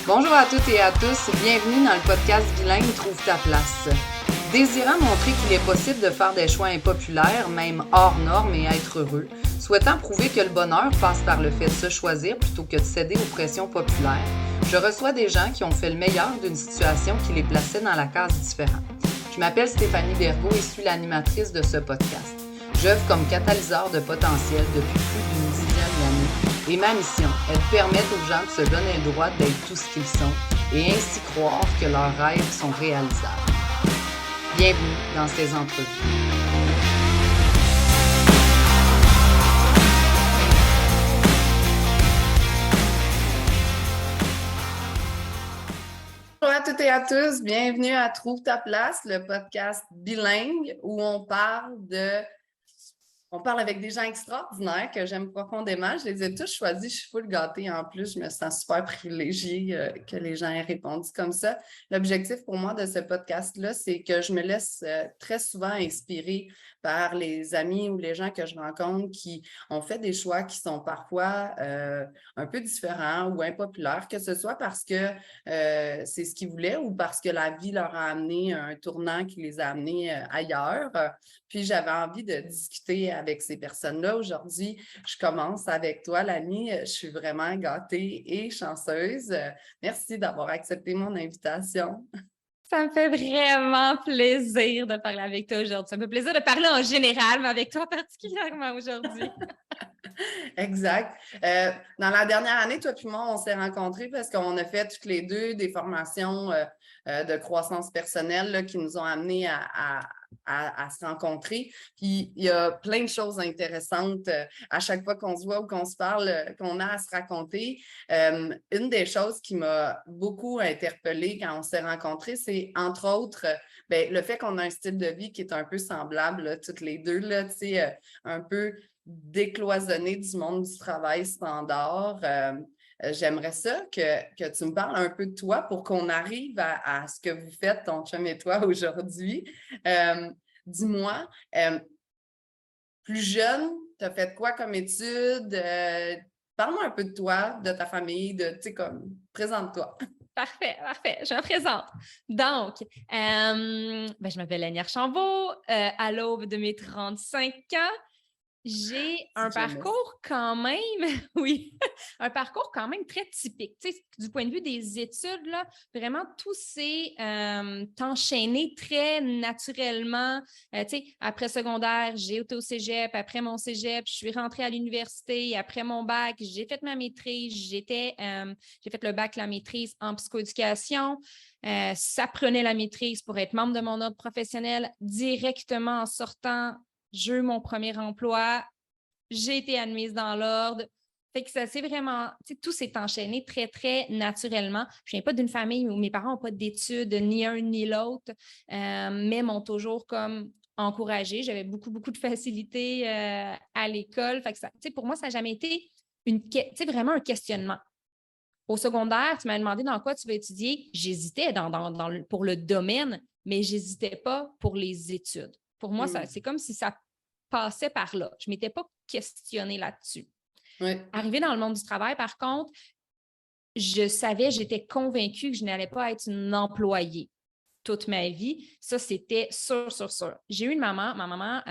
Bonjour à toutes et à tous, bienvenue dans le podcast Bilingue Trouve ta place. Désirant montrer qu'il est possible de faire des choix impopulaires, même hors normes et être heureux, souhaitant prouver que le bonheur passe par le fait de se choisir plutôt que de céder aux pressions populaires, je reçois des gens qui ont fait le meilleur d'une situation qui les plaçait dans la case différente. Je m'appelle Stéphanie Bergaud et suis l'animatrice de ce podcast. J'œuvre comme catalyseur de potentiel depuis plus d'une dizaine d'années et ma mission est de permettre aux gens de se donner le droit d'être tout ce qu'ils sont et ainsi croire que leurs rêves sont réalisables. Bienvenue dans ces entrevues. Bonjour à toutes et à tous, bienvenue à Trouve ta place, le podcast bilingue où on parle avec des gens extraordinaires que j'aime profondément. Je les ai tous choisis. Je suis full gâtée en plus. Je me sens super privilégiée que les gens aient répondu comme ça. L'objectif pour moi de ce podcast-là, c'est que je me laisse très souvent inspirer par les amis ou les gens que je rencontre qui ont fait des choix qui sont parfois un peu différents ou impopulaires, que ce soit parce que c'est ce qu'ils voulaient ou parce que la vie leur a amené un tournant qui les a amenés ailleurs. Puis j'avais envie de discuter avec ces personnes-là. Aujourd'hui, je commence avec toi, Lani. Je suis vraiment gâtée et chanceuse. Merci d'avoir accepté mon invitation. Ça me fait vraiment plaisir de parler avec toi aujourd'hui. Ça me fait plaisir de parler en général, mais avec toi particulièrement aujourd'hui. Exact. Dans la dernière année, toi et moi, on s'est rencontrés parce qu'on a fait toutes les deux des formations de croissance personnelle là, qui nous ont amenés à se rencontrer. Puis il y a plein de choses intéressantes à chaque fois qu'on se voit ou qu'on se parle, qu'on a à se raconter. Une des choses qui m'a beaucoup interpellée quand on s'est rencontrés, c'est entre autres le fait qu'on a un style de vie qui est un peu semblable, là, toutes les deux, là, un peu décloisonné du monde du travail standard. J'aimerais ça que tu me parles un peu de toi pour qu'on arrive à ce que vous faites, ton chum et toi, aujourd'hui. Dis-moi, plus jeune, tu as fait quoi comme études? Parle-moi un peu de toi, de ta famille, présente-toi. Parfait. Je me présente. Donc, je m'appelle Lani Archambault, à l'aube de mes 35 ans. J'ai un parcours quand même, oui, un parcours quand même très typique. Tu sais, du point de vue des études, là, vraiment, tout s'est enchaîné très naturellement. Tu sais, après secondaire, j'ai été au cégep. Après mon cégep, je suis rentrée à l'université. Après mon bac, j'ai fait ma maîtrise. J'ai fait le bac, la maîtrise en psychoéducation. Ça prenait la maîtrise pour être membre de mon ordre professionnel directement en sortant. J'ai eu mon premier emploi, j'ai été admise dans l'ordre. Fait que ça c'est vraiment, tu sais, tout s'est enchaîné très, très naturellement. Je viens pas d'une famille où mes parents n'ont pas d'études, ni un ni l'autre, mais m'ont toujours comme encouragée. J'avais beaucoup, beaucoup de facilité à l'école. Fait que ça, tu sais, pour moi, ça n'a jamais été vraiment un questionnement. Au secondaire, tu m'as demandé dans quoi tu veux étudier. J'hésitais pour le domaine, mais j'hésitais pas pour les études. Pour moi, c'est comme si ça passait par là. Je ne m'étais pas questionnée là-dessus. Oui. Arrivée dans le monde du travail, par contre, j'étais convaincue que je n'allais pas être une employée toute ma vie. Ça, c'était sûr. J'ai eu une maman. Ma maman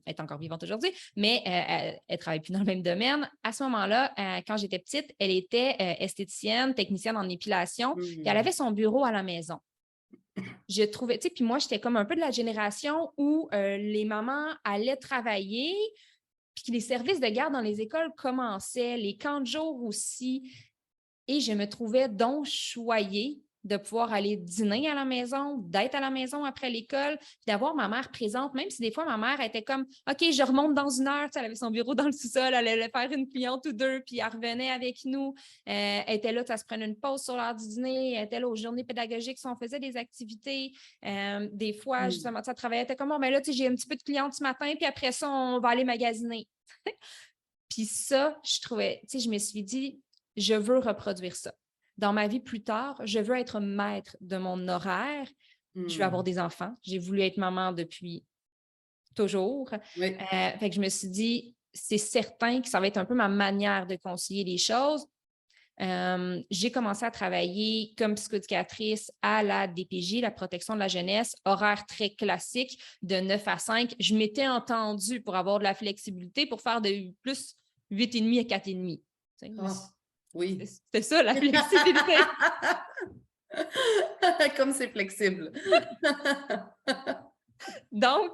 est encore vivante aujourd'hui, mais elle ne travaille plus dans le même domaine. À ce moment-là, quand j'étais petite, elle était esthéticienne, technicienne en épilation, puis elle avait son bureau à la maison. Je trouvais, tu sais, puis moi, j'étais comme un peu de la génération où les mamans allaient travailler, puis que les services de garde dans les écoles commençaient, les camps de jour aussi. Et je me trouvais donc choyée de pouvoir aller dîner à la maison, d'être à la maison après l'école, puis d'avoir ma mère présente, même si des fois, ma mère était comme « OK, je remonte dans une heure », tu sais, elle avait son bureau dans le sous-sol, elle allait faire une cliente ou deux, puis elle revenait avec nous. Elle était là, ça se prenait une pause sur l'heure du dîner, elle était là aux journées pédagogiques, si on faisait des activités. Des fois, justement, ça travaillait, elle était comme « Bon, ben là, tu sais, j'ai un petit peu de clientes ce matin, puis après ça, on va aller magasiner. » Puis ça, je trouvais, tu sais, je me suis dit, je veux reproduire ça. Dans ma vie plus tard, je veux être maître de mon horaire. Je veux avoir des enfants. J'ai voulu être maman depuis toujours. Oui. Fait que je me suis dit, c'est certain que ça va être un peu ma manière de concilier les choses. j'ai commencé à travailler comme psychoéducatrice à la DPJ, la protection de la jeunesse, horaire très classique de 9 à 5. Je m'étais entendue pour avoir de la flexibilité pour faire de plus 8,5 à 4,5. Oui. C'était ça, la flexibilité. Comme c'est flexible. Donc,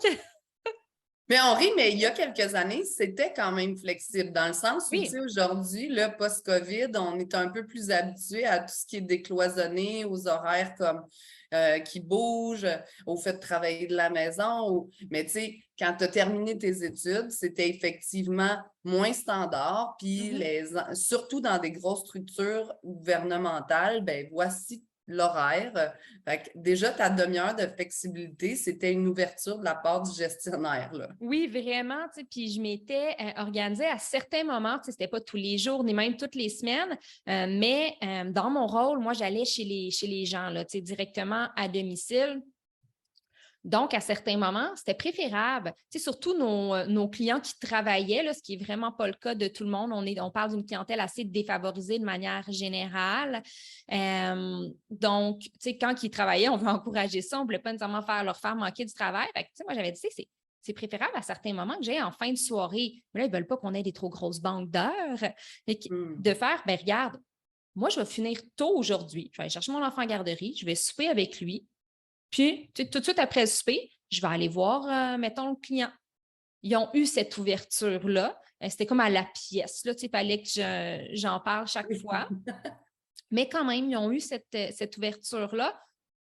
mais on rit, mais il y a quelques années, c'était quand même flexible, dans le sens où, tu sais, aujourd'hui, le post-COVID, on est un peu plus habitué à tout ce qui est décloisonné, aux horaires comme qui bougent, au fait de travailler de la maison. Mais tu sais, quand tu as terminé tes études, c'était effectivement moins standard. Puis surtout dans des grosses structures gouvernementales, ben voici l'horaire. Fait que déjà, ta demi-heure de flexibilité, c'était une ouverture de la part du gestionnaire. Là. Oui, vraiment. Puis je m'étais organisée à certains moments. C'était pas tous les jours ni même toutes les semaines, mais dans mon rôle, moi, j'allais chez les gens là, directement à domicile. Donc, à certains moments, c'était préférable. Surtout nos clients qui travaillaient, là, ce qui n'est vraiment pas le cas de tout le monde. On parle d'une clientèle assez défavorisée de manière générale. Donc, quand ils travaillaient, on veut encourager ça. On ne voulait pas nécessairement leur faire manquer du travail. Fait que, moi, j'avais dit, c'est préférable à certains moments que j'ai en fin de soirée. Mais là, ils ne veulent pas qu'on ait des trop grosses banques d'heures. De faire, ben regarde, moi, je vais finir tôt aujourd'hui. Je vais aller chercher mon enfant en garderie. Je vais souper avec lui. Puis, tout de suite après le souper, je vais aller voir, mettons, le client. Ils ont eu cette ouverture-là. C'était comme à la pièce. Il fallait que j'en parle chaque fois. Mais quand même, ils ont eu cette ouverture-là.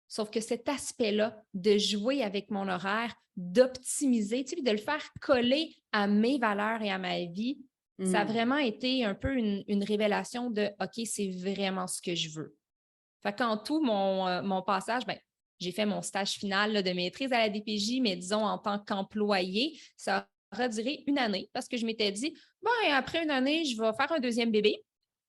Sauf que cet aspect-là de jouer avec mon horaire, d'optimiser, de le faire coller à mes valeurs et à ma vie, ça a vraiment été un peu une révélation de « OK, c'est vraiment ce que je veux ». Fait qu'en tout, mon passage, ben, j'ai fait mon stage final là, de maîtrise à la DPJ, mais disons en tant qu'employé, ça aura duré 1 année parce que je m'étais dit, après 1 année, je vais faire un 2e bébé.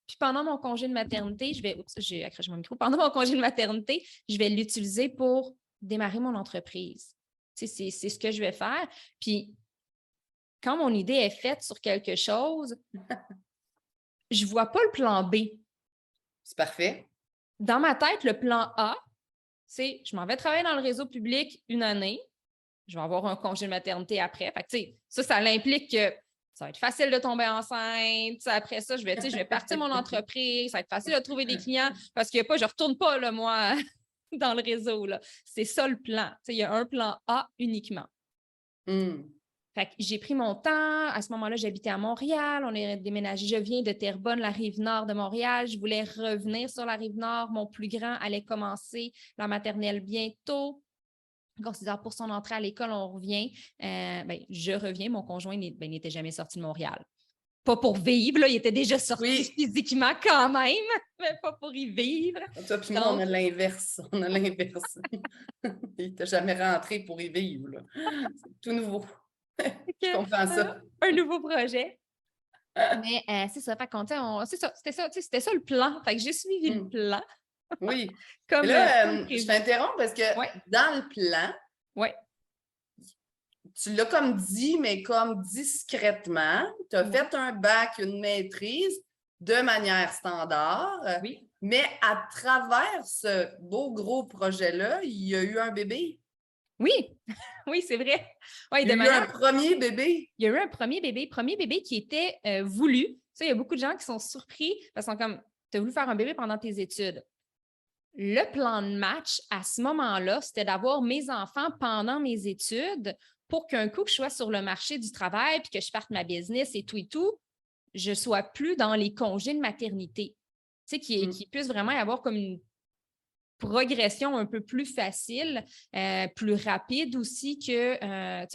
Puis pendant mon congé de maternité, j'ai accroché mon micro. Pendant mon congé de maternité, je vais l'utiliser pour démarrer mon entreprise. C'est ce que je vais faire. Puis quand mon idée est faite sur quelque chose, je ne vois pas le plan B. C'est parfait. Dans ma tête, le plan A, c'est je m'en vais travailler dans le réseau public 1 année, je vais avoir un congé de maternité après. Fait que, ça l'implique que ça va être facile de tomber enceinte. Après ça, je vais partir mon entreprise, ça va être facile de trouver des clients parce qu'il n'y a pas, je ne retourne pas, là, moi, dans le réseau. Là. C'est ça le plan. Il y a un plan A uniquement. Fait que j'ai pris mon temps. À ce moment-là, j'habitais à Montréal. On est déménagé. Je viens de Terrebonne, la Rive-Nord de Montréal. Je voulais revenir sur la Rive-Nord. Mon plus grand allait commencer la maternelle bientôt. On considère pour son entrée à l'école, on revient. Je reviens. Mon conjoint n'était jamais sorti de Montréal. Pas pour vivre, là, il était déjà sorti physiquement quand même, mais pas pour y vivre. Toi puis moi, on a l'inverse. Il n'était jamais rentré pour y vivre. Là. C'est tout nouveau. Je comprends ça. Un nouveau projet. Mais c'est ça. Fait c'était ça le plan. Fait que j'ai suivi le plan. Oui. Comme, là, je t'interromps parce que dans le plan, tu l'as comme dit, mais comme discrètement, tu as fait un bac, une maîtrise de manière standard. Oui. Mais à travers ce beau gros projet-là, il y a eu un bébé. Oui, oui, c'est vrai. Ouais, il y a eu un premier bébé. Il y a eu un premier bébé qui était voulu. Ça, il y a beaucoup de gens qui sont surpris parce qu'ils sont comme, tu as voulu faire un bébé pendant tes études. Le plan de match à ce moment-là, c'était d'avoir mes enfants pendant mes études pour qu'un coup que je sois sur le marché du travail puis que je parte ma business et tout, je ne sois plus dans les congés de maternité. Tu sais, qu'il puisse vraiment y avoir comme une progression un peu plus facile, plus rapide aussi que,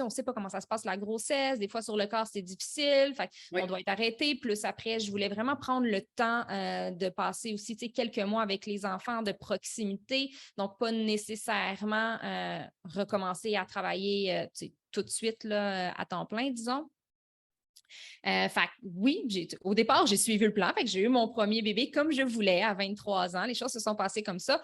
on ne sait pas comment ça se passe la grossesse. Des fois, sur le corps, c'est difficile. Fait on doit être arrêté. Plus après, je voulais vraiment prendre le temps de passer aussi quelques mois avec les enfants de proximité. Donc, pas nécessairement recommencer à travailler tout de suite là, à temps plein, disons. Oui, au départ, j'ai suivi le plan. Fait que j'ai eu mon premier bébé comme je voulais à 23 ans. Les choses se sont passées comme ça.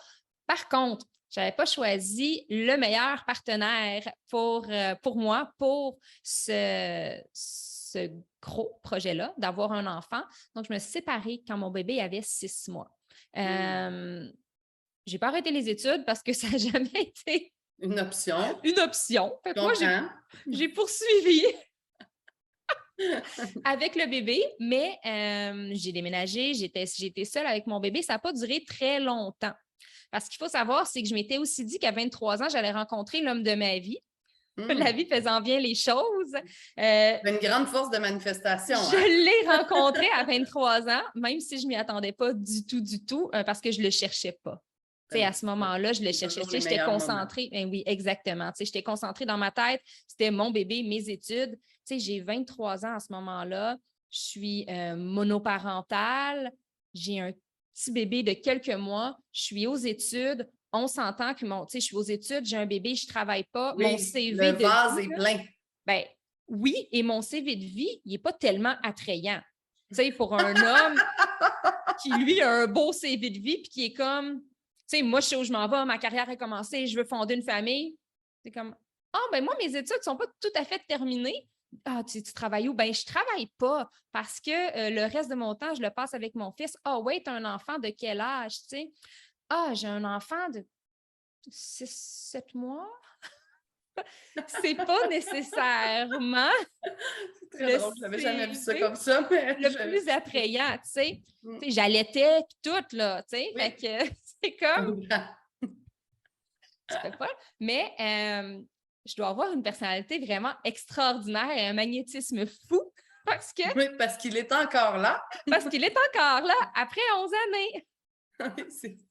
Par contre, je n'avais pas choisi le meilleur partenaire pour moi pour ce ce gros projet-là, d'avoir un enfant. Donc, je me suis séparée quand mon bébé avait 6 mois. J'ai pas arrêté les études parce que ça n'a jamais été une option. Une option. Fait que moi, j'ai poursuivi avec le bébé, mais j'ai déménagé, j'étais seule avec mon bébé. Ça n'a pas duré très longtemps. Parce qu'il faut savoir, c'est que je m'étais aussi dit qu'à 23 ans, j'allais rencontrer l'homme de ma vie. La vie faisant bien les choses. Une grande force de manifestation. Je l'ai rencontré à 23 ans, même si je ne m'y attendais pas du tout, parce que je ne le cherchais pas. À ce moment-là, je le cherchais. J'étais concentrée. Ben oui, exactement. J'étais concentrée dans ma tête. C'était mon bébé, mes études. J'ai 23 ans à ce moment-là. Je suis monoparentale. J'ai un petit bébé de quelques mois. Je suis aux études. On s'entend que je suis aux études, j'ai un bébé, je ne travaille pas. Oui, mon CV le vase est plein. Ben, oui, et mon CV de vie, il n'est pas tellement attrayant. Pour un homme qui, lui, a un beau CV de vie puis qui est comme... moi, je sais où je m'en vais, ma carrière a commencé, je veux fonder une famille. C'est comme, ben moi, mes études ne sont pas tout à fait terminées. Ah, tu travailles où? Ben, je ne travaille pas parce que le reste de mon temps, je le passe avec mon fils. Ah, ouais, tu as un enfant de quel âge, tu sais? Ah, j'ai un enfant de 6-7 mois. C'est pas nécessairement c'est très drôle, je n'avais jamais vu ça comme ça. Mais le plus attrayant, tu sais. J'allaitais tout, là, tu sais. Fait que c'est comme... Tu fais pas. Mais je dois avoir une personnalité vraiment extraordinaire et un magnétisme fou parce que... Oui, parce qu'il est encore là. Parce qu'il est encore là après 11 années.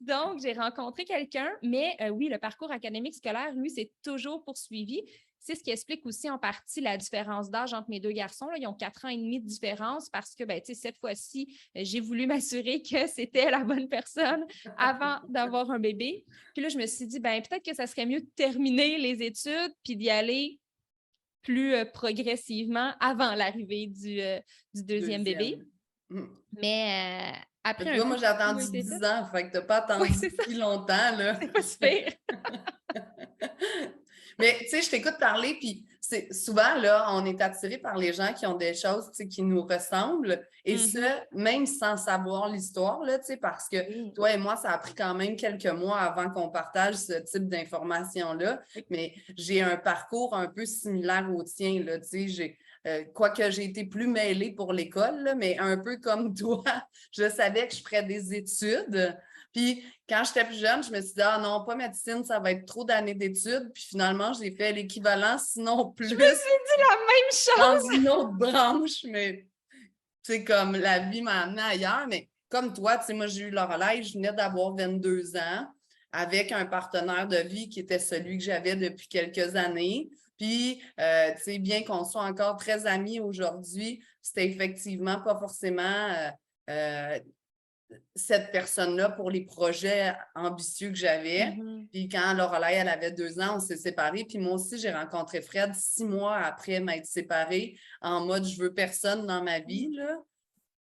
Donc, j'ai rencontré quelqu'un, mais oui, le parcours académique scolaire, lui, c'est toujours poursuivi. C'est ce qui explique aussi en partie la différence d'âge entre mes deux garçons. Là. Ils ont 4 ans et demi de différence parce que, cette fois-ci, j'ai voulu m'assurer que c'était la bonne personne avant d'avoir un bébé. Puis là, je me suis dit, peut-être que ça serait mieux de terminer les études puis d'y aller plus progressivement avant l'arrivée du deuxième bébé. Mais après moi, j'ai attendu 10 ans, fait que tu n'as pas attendu si longtemps. Là. C'est pas super. Mais tu sais, je t'écoute parler, puis souvent, là, on est attiré par les gens qui ont des choses qui nous ressemblent, et ça, même sans savoir l'histoire, là, parce que toi et moi, ça a pris quand même quelques mois avant qu'on partage ce type d'informations-là, mais j'ai un parcours un peu similaire au tien, là, tu sais, quoique j'ai été plus mêlée pour l'école, là, mais un peu comme toi, je savais que je ferais des études. Puis, quand j'étais plus jeune, je me suis dit, ah non, pas médecine, ça va être trop d'années d'études. Puis finalement, j'ai fait l'équivalent, sinon plus. Je me suis dit la même chose! Dans une autre branche, mais tu sais, comme la vie m'a amenée ailleurs. Mais comme toi, tu sais, moi, j'ai eu le relais, je venais d'avoir 22 ans avec un partenaire de vie qui était celui que j'avais depuis quelques années. Puis, tu sais, bien qu'on soit encore très amis aujourd'hui, c'était effectivement pas forcément cette personne-là pour les projets ambitieux que j'avais. Puis quand Lorelai, elle avait 2 ans, on s'est séparés. Puis moi aussi, j'ai rencontré Fred 6 mois après m'être séparée en mode « je veux personne dans ma vie ».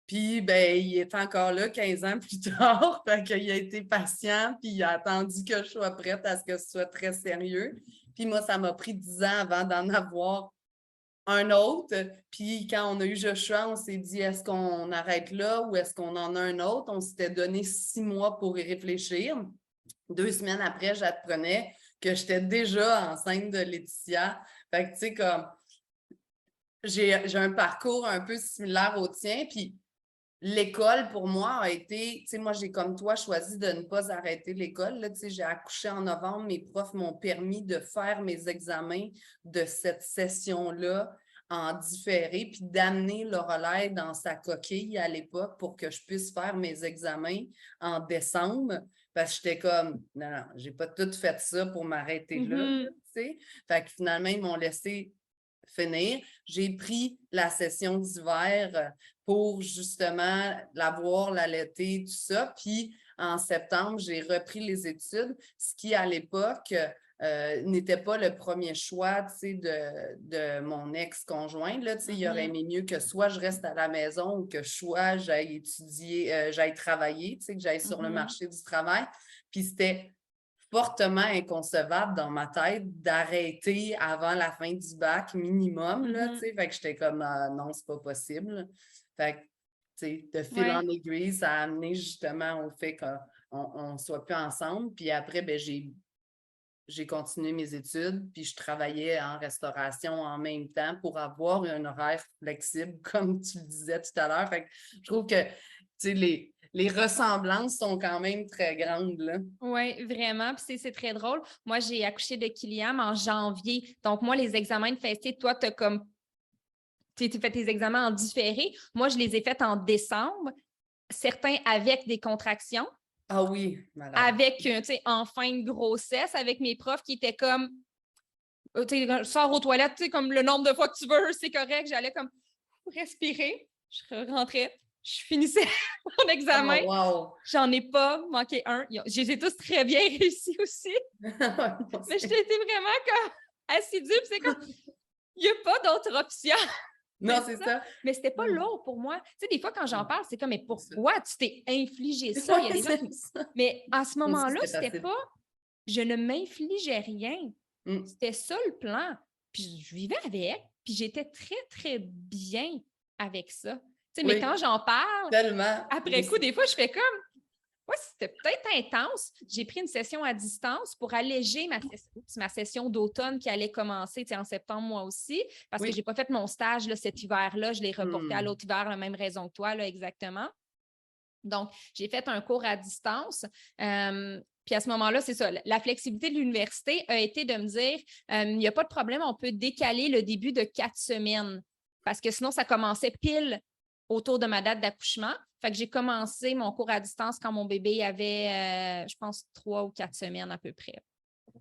Puis, il est encore là 15 ans plus tard. Fait qu'il a été patient, puis il a attendu que je sois prête à ce que ce soit très sérieux. Puis moi, ça m'a pris 10 ans avant d'en avoir un autre. Puis quand on a eu Joshua, on s'est dit, est-ce qu'on arrête là ou est-ce qu'on en a un autre? On s'était donné 6 mois pour y réfléchir. 2 semaines après, j'apprenais que j'étais déjà enceinte de Laetitia. Fait que, tu sais, comme, j'ai un parcours un peu similaire au tien. Puis l'école, pour moi, a été, tu sais, moi, j'ai comme toi choisi de ne pas arrêter l'école. Tu sais, j'ai accouché en novembre. Mes profs m'ont permis de faire mes examens de cette session-là en différé, puis d'amener Lorelai dans sa coquille à l'époque pour que je puisse faire mes examens en décembre. Parce que j'étais comme, non, j'ai pas tout fait ça pour m'arrêter là, tu sais. Fait que finalement, ils m'ont laissé finir. J'ai pris la session d'hiver pour justement l'avoir, l'allaiter, tout ça. Puis en septembre, j'ai repris les études, ce qui à l'époque n'était pas le premier choix de mon ex-conjoint. Il aurait aimé mieux que soit je reste à la maison ou que soit j'aille étudier, j'aille travailler, que j'aille sur le marché du travail. Puis c'était fortement inconcevable dans ma tête d'arrêter avant la fin du bac minimum, là, tu sais. Fait que j'étais comme, non, c'est pas possible. Fait que, tu sais, de fil en aiguille, ça a amené justement au fait qu'on ne soit plus ensemble. Puis après, ben, j'ai continué mes études, puis je travaillais en restauration en même temps pour avoir un horaire flexible, comme tu le disais tout à l'heure. Fait que je trouve que, tu sais, les ressemblances sont quand même très grandes, là. Oui, vraiment. Puis c'est très drôle. Moi, j'ai accouché de Kylian en janvier. Donc, moi, les examens de fessée, toi, tu fait tes examens en différé. Moi, je les ai faits en décembre. Certains avec des contractions. Ah oui, madame. Avec, en fin de grossesse, avec mes profs qui étaient comme, sors aux toilettes, comme le nombre de fois que tu veux, c'est correct. J'allais comme respirer. Je rentrais. Je finissais mon examen. Oh, wow. J'en ai pas manqué un. J'ai tous très bien réussi aussi. Mais j'étais vraiment comme assidue. Puis c'est comme, il n'y a pas d'autre option. Non, c'est ça. Mais c'était pas lourd pour moi. Tu sais, des fois, quand j'en parle, c'est comme, mais pourquoi tu t'es infligé ça? Il y a des gens qui... Mais à ce moment-là, c'était pas... Je ne m'infligeais rien. C'était ça le plan. Puis je vivais avec. Puis j'étais très, très bien avec ça. Tu sais, mais quand j'en parle, après coup, des fois, je fais comme... Ouais, c'était peut-être intense. J'ai pris une session à distance pour alléger ma session d'automne qui allait commencer en septembre, moi aussi, parce que je n'ai pas fait mon stage là, cet hiver-là. Je l'ai reporté à l'autre hiver, la même raison que toi, là, exactement. Donc, j'ai fait un cours à distance. Puis à ce moment-là, c'est ça. La flexibilité de l'université a été de me dire, il n'y a pas de problème, on peut décaler le début de 4 semaines parce que sinon, ça commençait pile autour de ma date d'accouchement. Fait que j'ai commencé mon cours à distance quand mon bébé avait, je pense, 3 ou 4 semaines à peu près.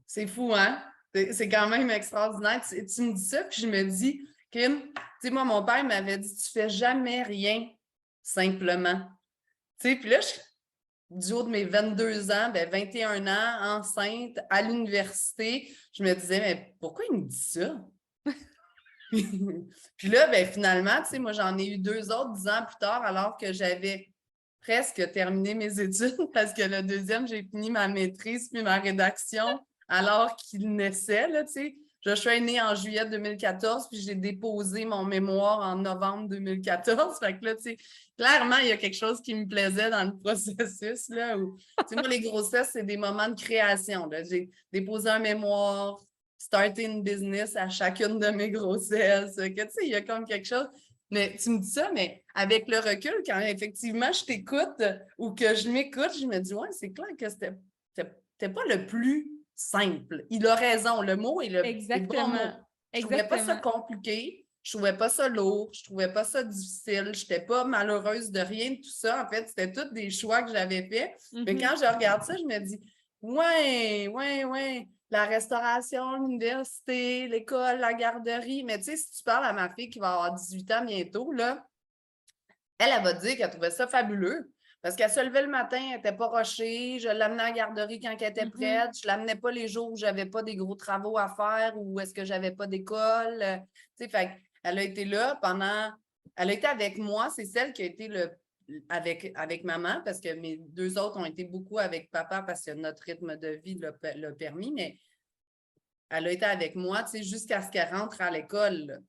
C'est fou, hein? C'est quand même extraordinaire. Tu me dis ça, puis je me dis, Kim, tu sais, moi, mon père m'avait dit, tu fais jamais rien simplement. Tu sais, puis là, du haut de mes 22 ans, ben 21 ans, enceinte, à l'université, je me disais, mais pourquoi il me dit ça? Puis là, ben finalement, tu sais, moi, j'en ai eu 2 autres 10 ans plus tard, alors que j'avais presque terminé mes études, parce que le deuxième, j'ai fini ma maîtrise puis ma rédaction, alors qu'il naissait, là, tu sais. Joshua est né en juillet 2014, puis j'ai déposé mon mémoire en novembre 2014. Fait que là, tu sais, clairement, il y a quelque chose qui me plaisait dans le processus, là, où, tu sais, moi, les grossesses, c'est des moments de création, là. J'ai déposé un mémoire, starter une business à chacune de mes grossesses. Que, tu sais, il y a comme quelque chose. Mais tu me dis ça, mais avec le recul, quand effectivement je t'écoute ou que je m'écoute, je me dis, ouais, c'est clair que c'était pas le plus simple. Il a raison, le mot est le bon mot. Je trouvais pas ça compliqué, je trouvais pas ça lourd, je trouvais pas ça difficile, je n'étais pas malheureuse de rien de tout ça. En fait, c'était tous des choix que j'avais faits. Mais quand je regarde ça, je me dis, ouais. La restauration, l'université, l'école, la garderie. Mais tu sais, si tu parles à ma fille qui va avoir 18 ans bientôt, là, elle va te dire qu'elle trouvait ça fabuleux. Parce qu'elle se levait le matin, elle n'était pas rushée, je l'amenais à la garderie quand elle était prête, je ne l'amenais pas les jours où je n'avais pas des gros travaux à faire ou est-ce que je n'avais pas d'école. Tu sais, fait elle a été là pendant. Elle a été avec moi, c'est celle qui a été avec maman, parce que mes 2 autres ont été beaucoup avec papa parce que notre rythme de vie l'a permis, mais elle a été avec moi, tu sais, jusqu'à ce qu'elle rentre à l'école.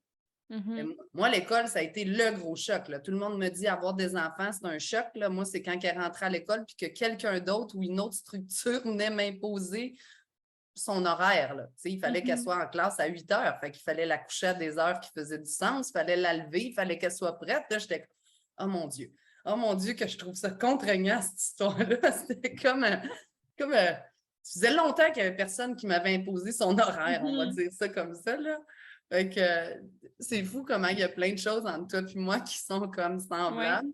Moi, l'école, ça a été le gros choc, là. Tout le monde me dit avoir des enfants, c'est un choc, là. Moi, c'est quand elle est rentrée à l'école puis que quelqu'un d'autre ou une autre structure venait m'imposer son horaire, là. Tu sais, il fallait qu'elle soit en classe à 8 heures. Fait qu'il fallait la coucher à des heures qui faisaient du sens. Il fallait la lever. Il fallait qu'elle soit prête. Là, j'étais oh mon Dieu. Oh mon Dieu, que je trouve ça contraignant, cette histoire-là. C'était comme ça faisait longtemps qu'il n'y avait personne qui m'avait imposé son horaire, on va dire ça comme ça, là. Fait que c'est fou comment il y a plein de choses entre toi et moi qui sont comme semblables.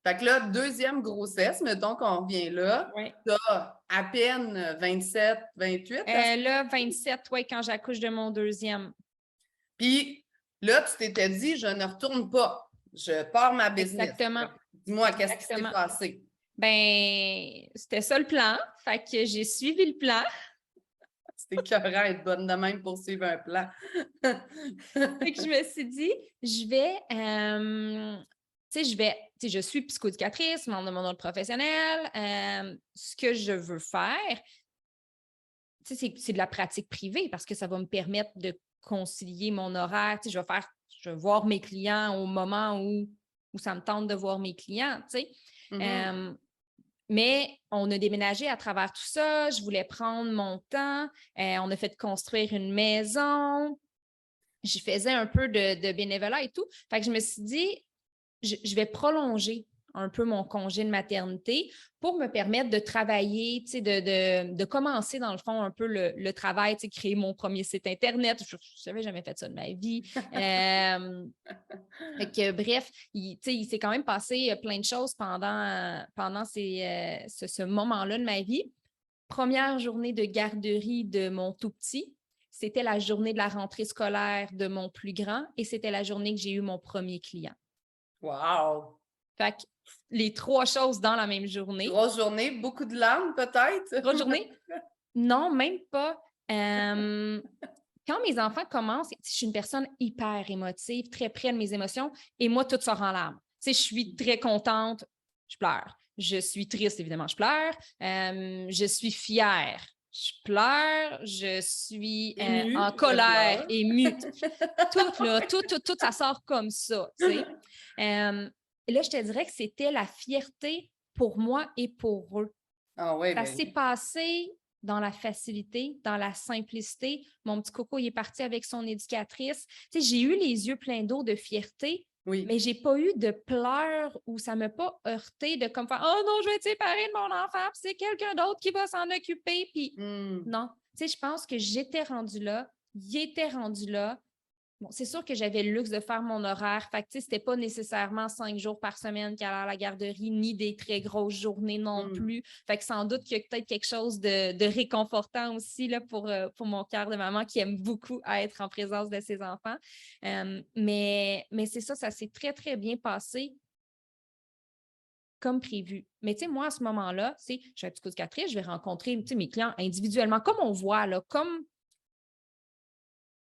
Fait que là, deuxième grossesse, mettons qu'on revient là, t'as à peine 27, 28. Là, 27, oui, quand j'accouche de mon deuxième. Puis là, tu t'étais dit, je ne retourne pas. Je pars ma business. Exactement. Dis-moi, qu'est-ce qui s'est passé? Ben, c'était ça le plan. Fait que j'ai suivi le plan. C'était écœurant être bonne de même pour suivre un plan. Fait que je me suis dit, je suis psychoéducatrice, membre de mon ordre professionnel. Ce que je veux faire, c'est de la pratique privée parce que ça va me permettre de concilier mon horaire. Je vais voir mes clients au moment où ça me tente de voir mes clients, tu sais. Mm-hmm. Mais on a déménagé à travers tout ça. Je voulais prendre mon temps. On a fait construire une maison. Je faisais un peu de bénévolat et tout. Fait que je me suis dit, je vais prolonger un peu mon congé de maternité pour me permettre de travailler, de commencer dans le fond un peu le travail, créer mon premier site Internet. Je n'avais jamais fait ça de ma vie. Fait que, bref, il s'est quand même passé plein de choses pendant ce moment-là de ma vie. Première journée de garderie de mon tout petit, c'était la journée de la rentrée scolaire de mon plus grand et c'était la journée que j'ai eu mon premier client. Wow! Fait que les 3 choses dans la même journée. Grosse journée, beaucoup de larmes peut-être? Grosse journée? Non, même pas. Quand mes enfants commencent, je suis une personne hyper émotive, très près de mes émotions, et moi, tout sort en larmes. Je suis très contente, je pleure. Je suis triste, évidemment, je pleure. Je suis fière, je pleure. Je suis en colère, émue. Tout, ça sort comme ça. Et là, je te dirais que c'était la fierté pour moi et pour eux. Ah oui, ça s'est passé dans la facilité, dans la simplicité. Mon petit coco, il est parti avec son éducatrice. J'ai eu les yeux pleins d'eau de fierté, mais je n'ai pas eu de pleurs ou ça ne m'a pas heurté de comme faire « Oh non, je vais être séparée de mon enfant, puis c'est quelqu'un d'autre qui va s'en occuper. » Puis non, je pense que j'étais rendue là, il était rendu là. Bon, c'est sûr que j'avais le luxe de faire mon horaire. Fait que, c'était pas nécessairement 5 jours par semaine qu'elle allait à la garderie, ni des très grosses journées non plus. Fait que sans doute qu'il y a peut-être quelque chose de réconfortant aussi là, pour mon cœur de maman qui aime beaucoup être en présence de ses enfants. Mais c'est ça s'est très, très bien passé comme prévu. Mais moi, à ce moment-là, je suis un petit éducatrice, je vais rencontrer mes clients individuellement, comme on voit, là, comme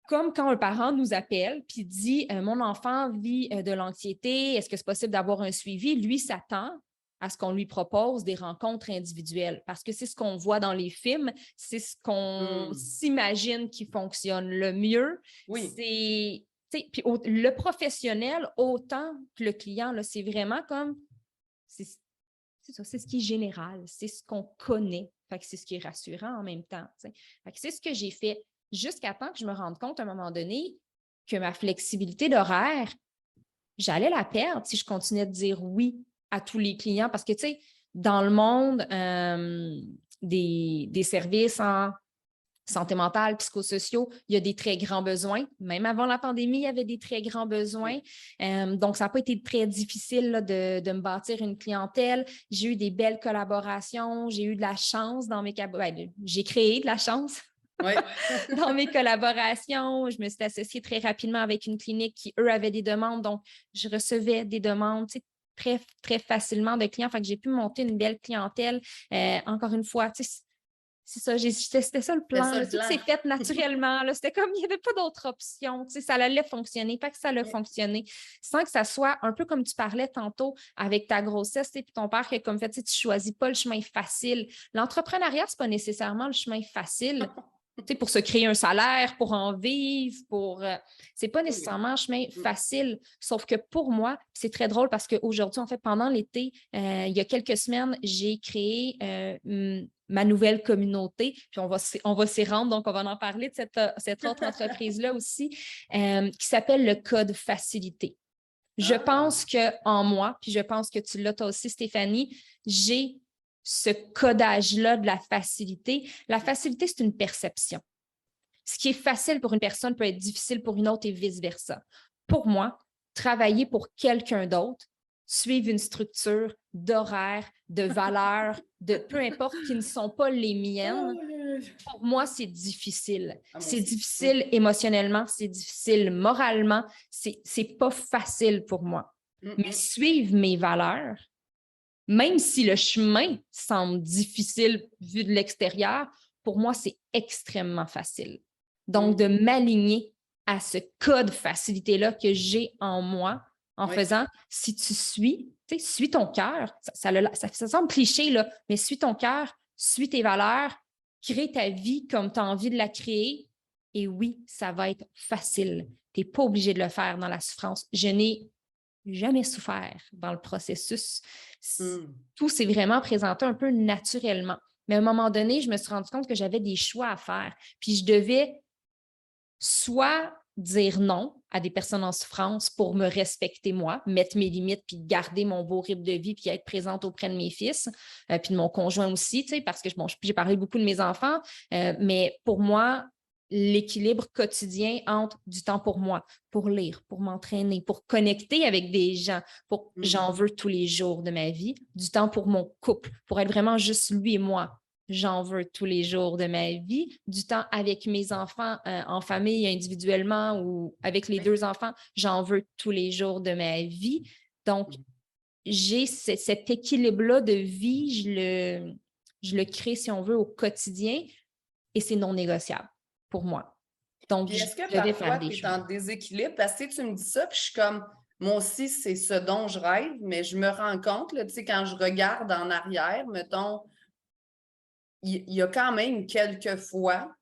quand un parent nous appelle puis dit mon enfant vit de l'anxiété, est-ce que c'est possible d'avoir un suivi? Lui s'attend à ce qu'on lui propose des rencontres individuelles parce que c'est ce qu'on voit dans les films, c'est ce qu'on s'imagine qui fonctionne le mieux. Puis le professionnel, autant que le client, là, c'est vraiment comme c'est ce qui est général, c'est ce qu'on connaît. Fait que c'est ce qui est rassurant en même temps. Fait que c'est ce que j'ai fait. Jusqu'à temps que je me rende compte à un moment donné que ma flexibilité d'horaire, j'allais la perdre si je continuais de dire oui à tous les clients parce que, dans le monde des services en santé mentale, psychosociaux, il y a des très grands besoins. Même avant la pandémie, il y avait des très grands besoins. Donc, ça n'a pas été très difficile là, de me bâtir une clientèle. J'ai eu des belles collaborations. J'ai eu de la chance dans mes... j'ai créé de la chance. Dans mes collaborations, je me suis associée très rapidement avec une clinique qui, eux, avaient des demandes. Donc, je recevais des demandes très, très facilement de clients. Fait que j'ai pu monter une belle clientèle. Encore une fois, c'est ça, c'était ça le plan. Tout s'est fait naturellement. C'était comme, il n'y avait pas d'autre option. Ça allait fonctionner. Pas que ça allait fonctionner. Sans que ça soit un peu comme tu parlais tantôt avec ta grossesse et ton père qui a comme fait, tu ne choisis pas le chemin facile. L'entrepreneuriat, ce n'est pas nécessairement le chemin facile. Pour se créer un salaire, pour en vivre, c'est pas nécessairement un chemin facile. Sauf que pour moi, c'est très drôle parce qu'aujourd'hui, en fait, pendant l'été, il y a quelques semaines, j'ai créé ma nouvelle communauté. Puis on va s'y rendre, donc on va en parler de cette autre entreprise-là aussi, qui s'appelle le Code Facilité. Je pense qu'en moi, puis je pense que tu l'as toi aussi, Stéphanie, j'ai ce codage-là de la facilité. La facilité, c'est une perception. Ce qui est facile pour une personne peut être difficile pour une autre et vice-versa. Pour moi, travailler pour quelqu'un d'autre, suivre une structure d'horaire, de valeurs, de peu importe qui ne sont pas les miennes, pour moi, c'est difficile. C'est difficile émotionnellement, c'est difficile moralement, c'est pas facile pour moi. Mais suivre mes valeurs, même si le chemin semble difficile vu de l'extérieur, pour moi, c'est extrêmement facile. Donc, de m'aligner à ce code facilité-là que j'ai en moi en faisant, si tu suis ton cœur, ça semble cliché, là, mais suis ton cœur, suis tes valeurs, crée ta vie comme tu as envie de la créer. Et oui, ça va être facile. Tu n'es pas obligé de le faire dans la souffrance. Je n'ai jamais souffert dans le processus. Tout s'est vraiment présenté un peu naturellement. Mais à un moment donné, je me suis rendu compte que j'avais des choix à faire. Puis je devais soit dire non à des personnes en souffrance pour me respecter moi, mettre mes limites, puis garder mon beau rythme de vie, puis être présente auprès de mes fils, puis de mon conjoint aussi, tu sais, parce que j'ai parlé beaucoup de mes enfants, mais pour moi, l'équilibre quotidien entre du temps pour moi, pour lire, pour m'entraîner, pour connecter avec des gens, j'en veux tous les jours de ma vie, du temps pour mon couple, pour être vraiment juste lui et moi. J'en veux tous les jours de ma vie, du temps avec mes enfants en famille, individuellement ou avec les deux enfants, j'en veux tous les jours de ma vie. Donc, j'ai cet équilibre-là de vie, je le crée, si on veut, au quotidien et c'est non négociable pour moi. Donc, puis est-ce que je vais parfois faire des tu es choses. en déséquilibre? Parce que tu me dis ça, puis je suis comme, moi aussi, c'est ce dont je rêve, mais je me rends compte, là, tu sais, quand je regarde en arrière, mettons, il y a quand même quelques fois,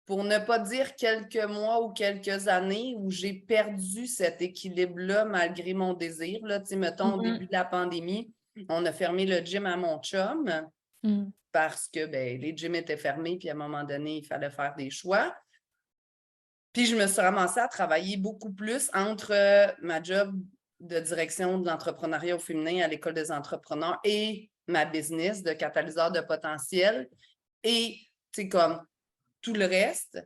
pour ne pas dire quelques mois ou quelques années, où j'ai perdu cet équilibre-là malgré mon désir. Là, tu sais, mettons, au début de la pandémie, on a fermé le gym à mon chum parce que les gyms étaient fermés, puis à un moment donné, il fallait faire des choix. Puis je me suis ramassée à travailler beaucoup plus entre ma job de direction de l'entrepreneuriat au féminin à l'École des entrepreneurs et ma business de catalyseur de potentiel. Et, tu sais, comme tout le reste,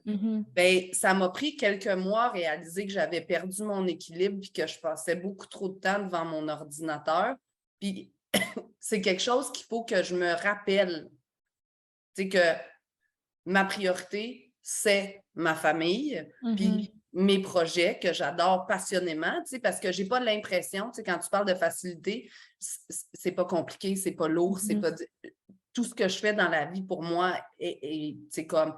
ça m'a pris quelques mois à réaliser que j'avais perdu mon équilibre et que je passais beaucoup trop de temps devant mon ordinateur. Puis c'est quelque chose qu'il faut que je me rappelle. Tu sais, que ma priorité, c'est ma famille, puis mes projets que j'adore passionnément, tu sais, parce que j'ai pas l'impression, tu sais, quand tu parles de facilité, c'est pas compliqué, c'est pas lourd, c'est pas... Tout ce que je fais dans la vie, pour moi, c'est comme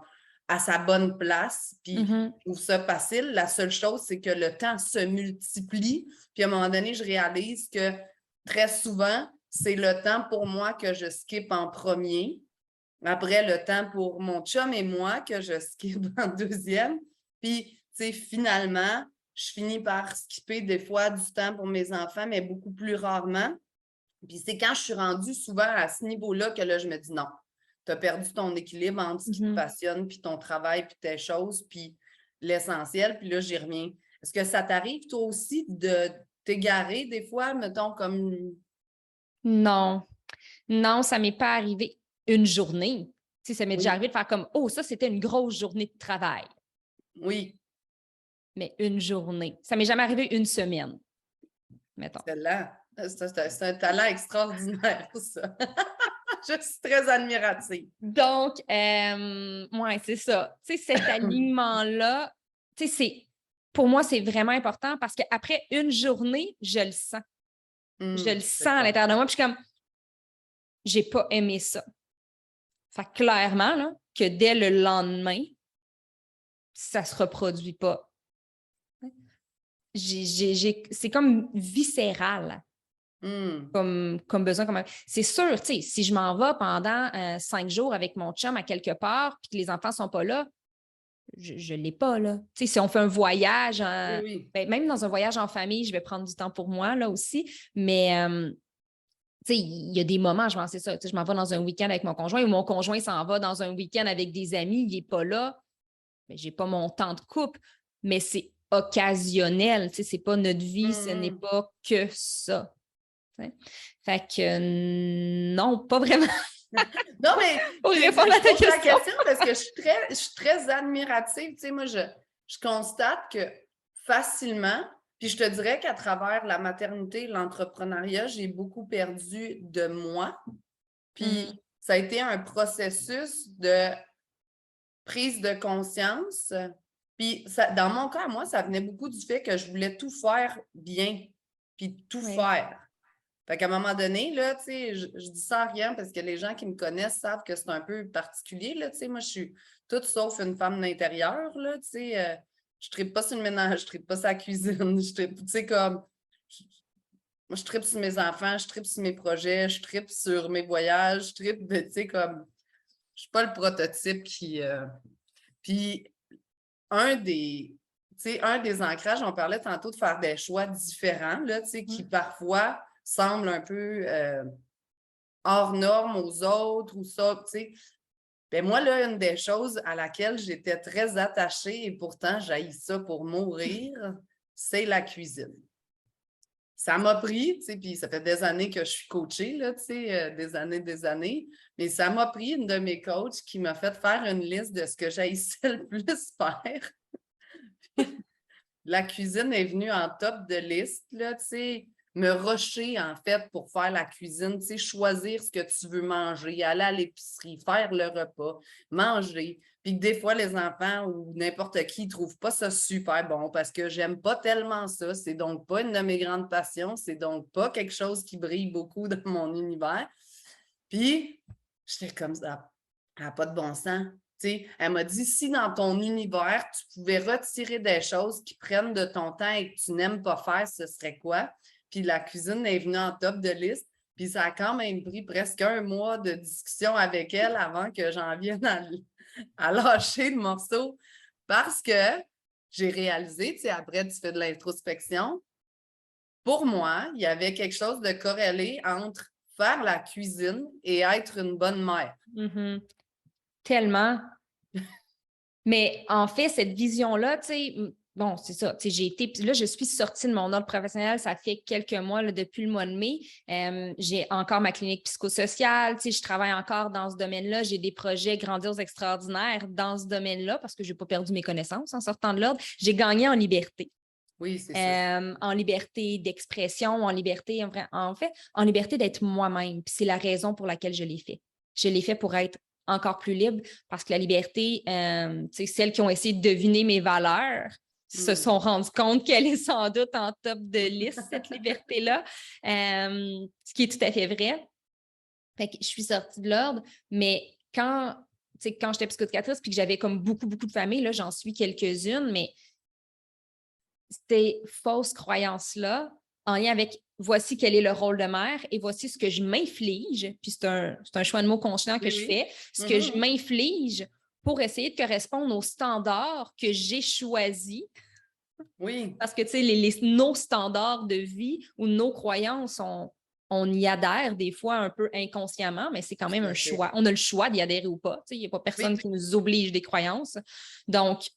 à sa bonne place, puis je trouve ça facile. La seule chose, c'est que le temps se multiplie, puis à un moment donné, je réalise que très souvent, c'est le temps pour moi que je skip en premier. Après, le temps pour mon chum et moi que je skip en deuxième. Puis, tu sais, finalement, je finis par skipper des fois du temps pour mes enfants, mais beaucoup plus rarement. Puis c'est quand je suis rendue souvent à ce niveau-là que là, je me dis non, tu as perdu ton équilibre entre ce qui te passionne, puis ton travail, puis tes choses, puis l'essentiel. Puis là, j'y reviens. Est-ce que ça t'arrive, toi aussi, de t'égarer des fois, mettons, comme... Non. Non, ça ne m'est pas arrivé une journée. Tu sais, ça m'est déjà arrivé de faire comme, oh, ça, c'était une grosse journée de travail. Oui. Mais une journée. Ça ne m'est jamais arrivé une semaine, mettons. Celle-là, c'est un talent extraordinaire, ça. Je suis très admirative. Donc, ouais, c'est ça. Tu sais, cet alignement-là, tu sais, pour moi, c'est vraiment important parce qu'après une journée, je le sens. Je le sens à l'intérieur de moi. Puis je suis comme, j'ai pas aimé ça. Fait que clairement, là, que dès le lendemain, ça se reproduit pas. C'est comme viscéral. Comme besoin. C'est sûr, tu sais, si je m'en vais pendant 5 jours avec mon chum à quelque part puis que les enfants sont pas là, je l'ai pas, là. Tu sais, si on fait un voyage, même dans un voyage en famille, je vais prendre du temps pour moi, là aussi, mais tu sais, il y a des moments, je m'en sais ça, tu sais, je m'en vais dans un week-end avec mon conjoint ou mon conjoint s'en va dans un week-end avec des amis, il n'est pas là, mais j'ai pas mon temps de couple, mais c'est occasionnel, tu sais, c'est pas notre vie, ce n'est pas que ça. Fait que non, pas vraiment. Non, mais pour répondre à ta question parce que je suis très admirative. Tu sais, moi, je constate que facilement, puis je te dirais qu'à travers la maternité et l'entrepreneuriat, j'ai beaucoup perdu de moi. Puis ça a été un processus de prise de conscience. Puis ça, dans mon cas, moi, ça venait beaucoup du fait que je voulais tout faire bien, puis tout faire. Fait qu'à un moment donné, là, tu sais, je dis ça à rien parce que les gens qui me connaissent savent que c'est un peu particulier, là, tu sais, moi, je suis toute sauf une femme d'intérieur, là, tu sais, je tripe pas sur le ménage, je tripe pas sur la cuisine, je tripe, tu sais, comme, moi, je tripe sur mes enfants, je tripe sur mes projets, je tripe sur mes voyages, je tripe, tu sais, comme, suis pas le prototype qui... Puis, un des ancrages, on parlait tantôt de faire des choix différents, là, qui parfois semblent un peu hors normes aux autres ou ça, tu sais. Ben moi, là, une des choses à laquelle j'étais très attachée et pourtant j'haïs ça pour mourir, c'est la cuisine. Ça m'a pris, tu sais, puis ça fait des années que je suis coachée, là, tu sais, des années, mais ça m'a pris une de mes coachs qui m'a fait faire une liste de ce que j'haïssais le plus faire. La cuisine est venue en top de liste, là, tu sais, me rusher, en fait, pour faire la cuisine, tu sais, choisir ce que tu veux manger, aller à l'épicerie, faire le repas, manger. Puis que des fois, les enfants ou n'importe qui ne trouvent pas ça super bon parce que j'aime pas tellement ça. C'est donc pas une de mes grandes passions. C'est donc pas quelque chose qui brille beaucoup dans mon univers. Puis, j'étais comme ça, n'a pas de bon sens. T'sais, elle m'a dit, si dans ton univers, tu pouvais retirer des choses qui prennent de ton temps et que tu n'aimes pas faire, ce serait quoi? Puis la cuisine est venue en top de liste. Puis ça a quand même pris presque 1 mois de discussion avec elle avant que j'en vienne à lâcher le morceau parce que j'ai réalisé, après tu fais de l'introspection, pour moi, il y avait quelque chose de corrélé entre faire la cuisine et être une bonne mère. Mm-hmm. Tellement. Mais en fait, cette vision-là, tu sais, bon, c'est ça. Tu sais, j'ai été, puis là, je suis sortie de mon ordre professionnel, ça fait quelques mois, là, depuis le mois de mai. J'ai encore ma clinique psychosociale, tu sais, je travaille encore dans ce domaine-là. J'ai des projets grandioses, extraordinaires dans ce domaine-là parce que je n'ai pas perdu mes connaissances en sortant de l'ordre. J'ai gagné en liberté. Oui, c'est ça. En liberté d'expression, en liberté, en fait, en liberté d'être moi-même. Puis c'est la raison pour laquelle je l'ai fait. Je l'ai fait pour être encore plus libre parce que la liberté, celles qui ont essayé de deviner mes valeurs se sont rendues compte qu'elle est sans doute en top de liste, cette liberté-là, ce qui est tout à fait vrai. Fait que je suis sortie de l'ordre, mais quand j'étais psychoéducatrice puis que j'avais comme beaucoup de familles, là, j'en suis quelques-unes, mais ces fausses croyances-là en lien avec voici quel est le rôle de mère et voici ce que je m'inflige, puis c'est un choix de mots conscient que je fais, ce que je m'inflige pour essayer de correspondre aux standards que j'ai choisis. Oui. Parce que, tu sais, nos standards de vie ou nos croyances, on y adhère des fois un peu inconsciemment, mais c'est quand même un choix. On a le choix d'y adhérer ou pas. Il n'y a pas personne qui nous oblige des croyances. Donc,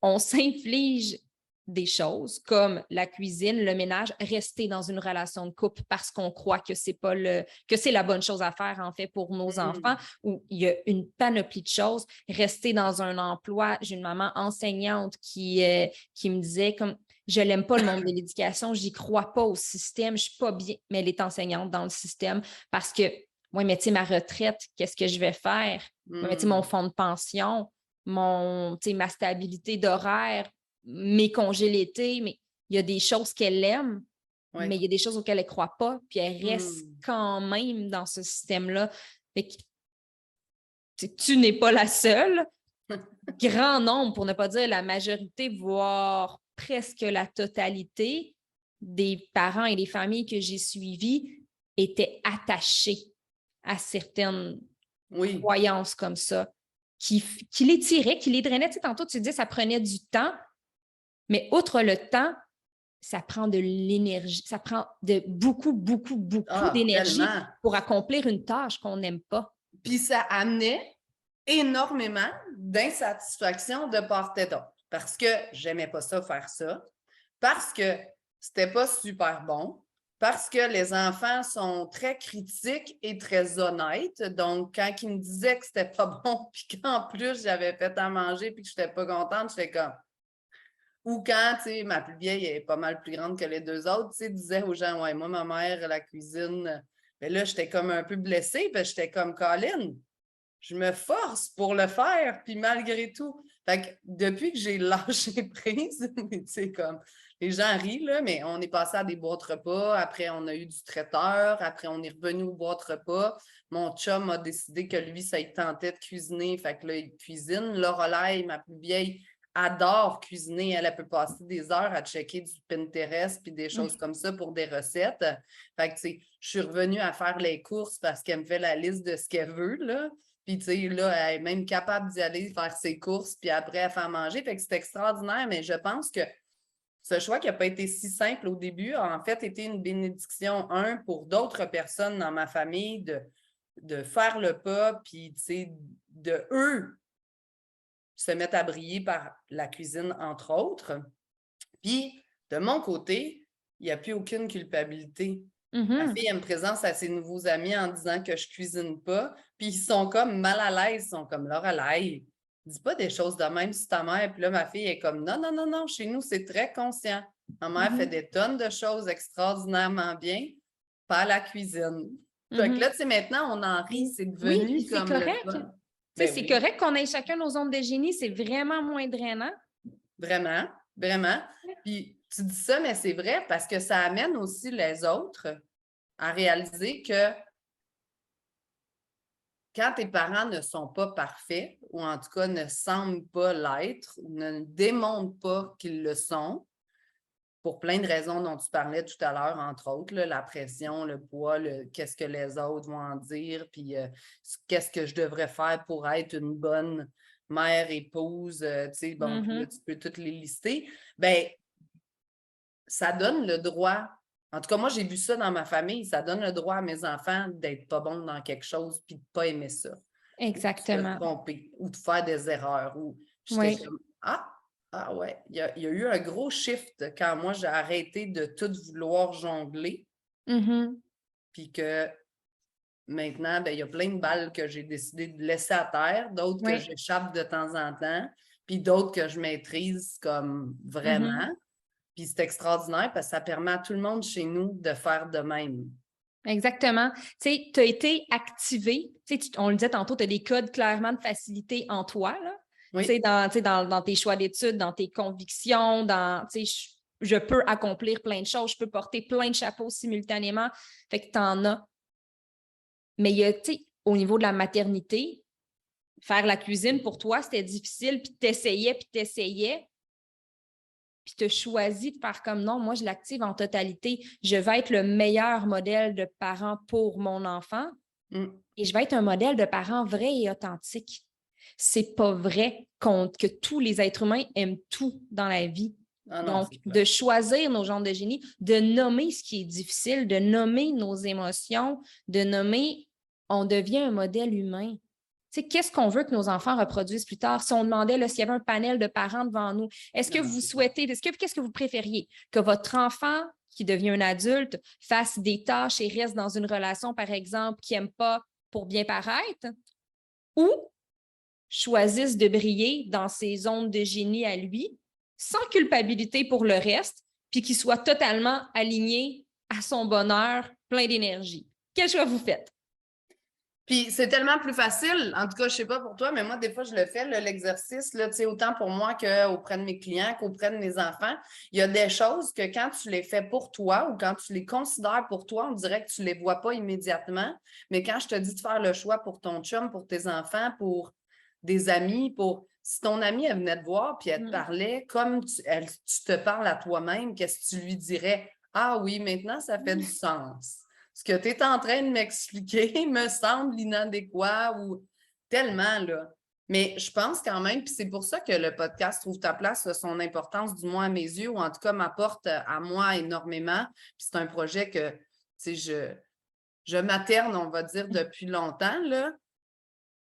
on s'inflige des choses comme la cuisine, le ménage, rester dans une relation de couple parce qu'on croit que c'est la bonne chose à faire en fait pour nos enfants, ou il y a une panoplie de choses, rester dans un emploi. J'ai une maman enseignante qui me disait comme je l'aime pas le monde de l'éducation, j'y crois pas au système, je suis pas bien, mais elle est enseignante dans le système parce que oui, mais tu sais, ma retraite, qu'est-ce que je vais faire? Oui, mais tu sais, mon fonds de pension, ma stabilité d'horaire, mes congés l'été, mais il y a des choses qu'elle aime, mais il y a des choses auxquelles elle ne croit pas, puis elle reste quand même dans ce système-là. Fait que, tu n'es pas la seule. Grand nombre, pour ne pas dire la majorité, voire presque la totalité des parents et des familles que j'ai suivies étaient attachés à certaines croyances comme ça, qui les tiraient, qui les drainaient. Tu sais, tantôt, tu dis ça prenait du temps, mais outre le temps, ça prend de l'énergie, ça prend beaucoup d'énergie pour accomplir une tâche qu'on n'aime pas. Puis ça amenait énormément d'insatisfaction de part et d'autre. Parce que j'aimais pas ça, faire ça. Parce que c'était pas super bon. Parce que les enfants sont très critiques et très honnêtes. Donc, quand ils me disaient que c'était pas bon, puis qu'en plus, j'avais fait à manger puis que je n'étais pas contente, j'étais comme... Ou quand, tu sais, ma plus vieille est pas mal plus grande que les deux autres, tu sais, disait aux gens, ouais, moi, ma mère, la cuisine... Mais là, j'étais comme un peu blessée, puis j'étais comme, Colin, je me force pour le faire, puis malgré tout. Fait que depuis que j'ai lâché prise, tu sais, comme, les gens rient, là, mais on est passé à des boîtes repas, après on a eu du traiteur, après on est revenu aux boîtes repas. Mon chum a décidé que lui, ça il tentait de cuisiner, fait que là, il cuisine. Lorelai, ma plus vieille, adore cuisiner. Elle peut passer des heures à checker du Pinterest puis des choses comme ça pour des recettes. Fait que, tu sais, je suis revenue à faire les courses parce qu'elle me fait la liste de ce qu'elle veut, là. Puis, tu sais, là, elle est même capable d'y aller faire ses courses puis après, elle fait manger. Fait que c'est extraordinaire, mais je pense que ce choix qui n'a pas été si simple au début a en fait été une bénédiction, pour d'autres personnes dans ma famille de faire le pas, puis, tu sais, de eux se mettre à briller par la cuisine, entre autres. Puis, de mon côté, il n'y a plus aucune culpabilité. Ma fille, elle me présente à ses nouveaux amis en disant que je ne cuisine pas, puis ils sont comme mal à l'aise, ils sont comme Lorelai, dis pas des choses de même sur ta mère. Puis là, ma fille est comme non, non, non, non, chez nous, c'est très conscient. Ma mère fait des tonnes de choses extraordinairement bien, pas la cuisine. Fait que là, tu sais, maintenant, on en rit, c'est devenu Oui, c'est comme correct. le fun. C'est correct qu'on ait chacun nos zones de génie, c'est vraiment moins drainant. Vraiment, vraiment. Puis tu dis ça, mais c'est vrai parce que ça amène aussi les autres à réaliser que quand tes parents ne sont pas parfaits, ou en tout cas ne semblent pas l'être, ou ne démontrent pas qu'ils le sont, pour plein de raisons dont tu parlais tout à l'heure, entre autres, là, la pression, le poids, qu'est-ce que les autres vont en dire, puis qu'est-ce que je devrais faire pour être une bonne mère, épouse, tu sais, bon, puis là, tu peux toutes les lister. Bien, ça donne le droit, en tout cas, moi, j'ai vu ça dans ma famille, ça donne le droit à mes enfants d'être pas bons dans quelque chose puis de pas aimer ça. Exactement. De se tromper ou de faire des erreurs. J'étais comme, ah ouais, il y a eu un gros shift quand moi, j'ai arrêté de tout vouloir jongler. Puis que maintenant, ben, il y a plein de balles que j'ai décidé de laisser à terre, d'autres que j'échappe de temps en temps, puis d'autres que je maîtrise comme vraiment. Puis c'est extraordinaire parce que ça permet à tout le monde chez nous de faire de même. Exactement. Tu sais, tu as été activé. On le disait tantôt, tu as des codes clairement de facilité en toi, là. Oui. Tu sais, dans tes choix d'études, dans tes convictions, je peux accomplir plein de choses, je peux porter plein de chapeaux simultanément. Fait que tu en as. Mais tu sais, au niveau de la maternité, faire la cuisine pour toi, c'était difficile, puis t'essayais, puis tu as choisi de faire comme non, moi, je l'active en totalité. Je vais être le meilleur modèle de parent pour mon enfant et je vais être un modèle de parent vrai et authentique. C'est pas vrai que tous les êtres humains aiment tout dans la vie. Ah non, donc, de choisir nos genres de génie, de nommer ce qui est difficile, de nommer nos émotions, de nommer on devient un modèle humain. Tu sais, qu'est-ce qu'on veut que nos enfants reproduisent plus tard? Si on demandait s'il y avait un panel de parents devant nous, est-ce que vous souhaitez, qu'est-ce que vous préfériez? Que votre enfant, qui devient un adulte, fasse des tâches et reste dans une relation, par exemple, qu'il n'aime pas pour bien paraître? Ou choisisse de briller dans ses zones de génie à lui, sans culpabilité pour le reste, puis qu'il soit totalement aligné à son bonheur, plein d'énergie? Quel choix vous faites? Puis c'est tellement plus facile, en tout cas, je ne sais pas pour toi, mais moi, des fois, je le fais, l'exercice, autant pour moi qu'auprès de mes clients, qu'auprès de mes enfants. Il y a des choses que quand tu les fais pour toi ou quand tu les considères pour toi, on dirait que tu ne les vois pas immédiatement. Mais quand je te dis de faire le choix pour ton chum, pour tes enfants, pour des amis, si ton amie, elle venait te voir puis elle te parlait comme tu te parles à toi-même, qu'est-ce que tu lui dirais? Ah oui, maintenant, ça fait du sens. Ce que tu es en train de m'expliquer me semble inadéquat ou tellement, là. Mais je pense quand même, puis c'est pour ça que le podcast trouve ta place, son importance, du moins à mes yeux, ou en tout cas m'apporte à moi énormément. Puis c'est un projet que, tu sais, je materne, on va dire, depuis longtemps, là.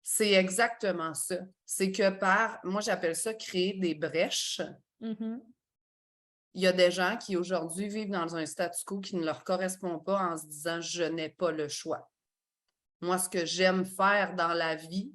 C'est exactement ça. C'est que moi, j'appelle ça créer des brèches. Il y a des gens qui aujourd'hui vivent dans un statu quo qui ne leur correspond pas en se disant « je n'ai pas le choix ». Moi, ce que j'aime faire dans la vie,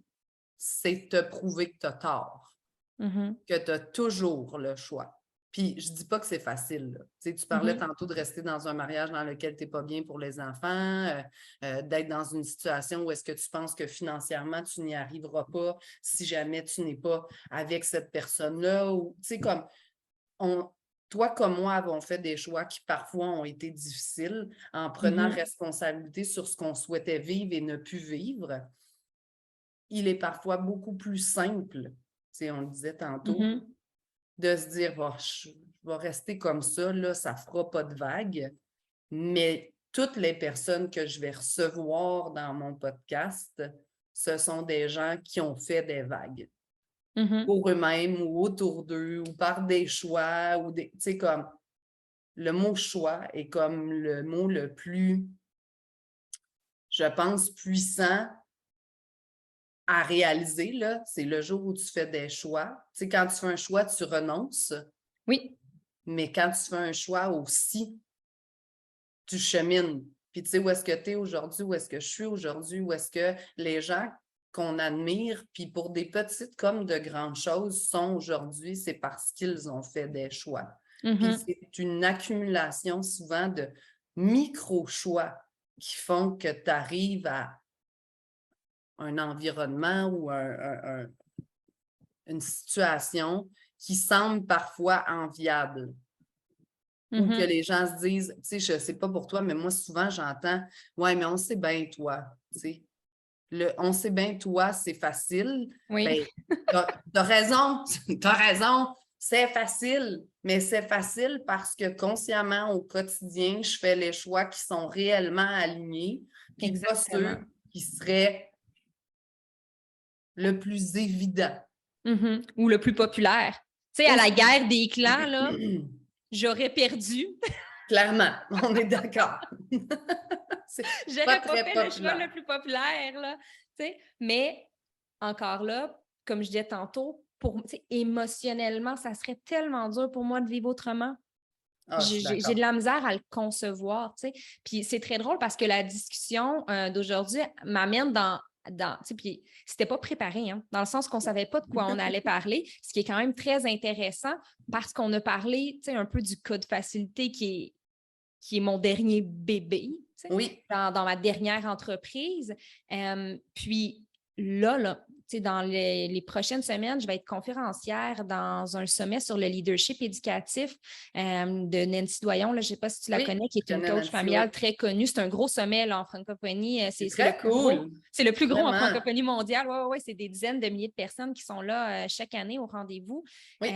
c'est te prouver que tu as tort, que tu as toujours le choix. Puis, je ne dis pas que c'est facile. Tu parlais tantôt de rester dans un mariage dans lequel tu n'es pas bien pour les enfants, d'être dans une situation où est-ce que tu penses que financièrement, tu n'y arriveras pas si jamais tu n'es pas avec cette personne-là. Ou, tu sais, comme toi comme moi avons fait des choix qui parfois ont été difficiles en prenant responsabilité sur ce qu'on souhaitait vivre et ne plus vivre. Il est parfois beaucoup plus simple, on le disait tantôt, de se dire, oh, je vais rester comme ça, là, ça ne fera pas de vague. Mais toutes les personnes que je vais recevoir dans mon podcast, ce sont des gens qui ont fait des vagues pour eux-mêmes ou autour d'eux ou par des choix ou des, tu sais, comme le mot choix est comme le mot le plus, je pense, puissant à réaliser, là. C'est le jour où tu fais des choix. Tu sais, quand tu fais un choix, tu renonces, Oui, mais quand tu fais un choix aussi, tu chemines. Puis tu sais, où est-ce que tu es aujourd'hui, où est-ce que je suis aujourd'hui, où est-ce que les gens qu'on admire, puis pour des petites comme de grandes choses, sont aujourd'hui, c'est parce qu'ils ont fait des choix. Puis c'est une accumulation souvent de micro-choix qui font que tu arrives à un environnement ou une situation qui semble parfois enviable. Ou que les gens se disent, tu sais, je ne sais pas pour toi, mais moi, souvent, j'entends, ouais, mais on sait bien toi, tu sais. On sait bien toi, c'est facile. oui, Bien, t'as raison, t'as raison, c'est facile, mais c'est facile parce que consciemment, au quotidien, je fais les choix qui sont réellement alignés, puis pas exactement. ceux qui seraient le plus évident. Ou le plus populaire. Tu sais, à la Aussi. guerre des clans, là, j'aurais perdu. Clairement, on est d'accord. C'est pas J'aurais pas très fait le choix le populaire. plus populaire, là. Tu sais, mais encore là, comme je disais tantôt, émotionnellement, ça serait tellement dur pour moi de vivre autrement. Ah, je suis J'ai de d'accord. la misère à le concevoir, tu sais. Puis c'est très drôle parce que la discussion d'aujourd'hui m'amène tu sais, puis c'était pas préparé, hein, dans le sens qu'on savait pas de quoi on allait parler, ce qui est quand même très intéressant parce qu'on a parlé, tu sais, un peu du code facilité qui est mon dernier bébé, tu sais, Oui. dans ma dernière entreprise. Puis là, tu sais, dans les prochaines semaines, je vais être conférencière dans un sommet sur le leadership éducatif de Nancy Doyon. Là, je ne sais pas si tu la Oui, connais, qui je est une connais coach Nancy, oui. familiale très connue. C'est un gros sommet là, en francophonie. C'est C'est le très plus gros. cool. C'est le plus gros en Vraiment. francophonie mondiale. Oui, ouais, c'est des dizaines de milliers de personnes qui sont là chaque année au rendez-vous. Oui.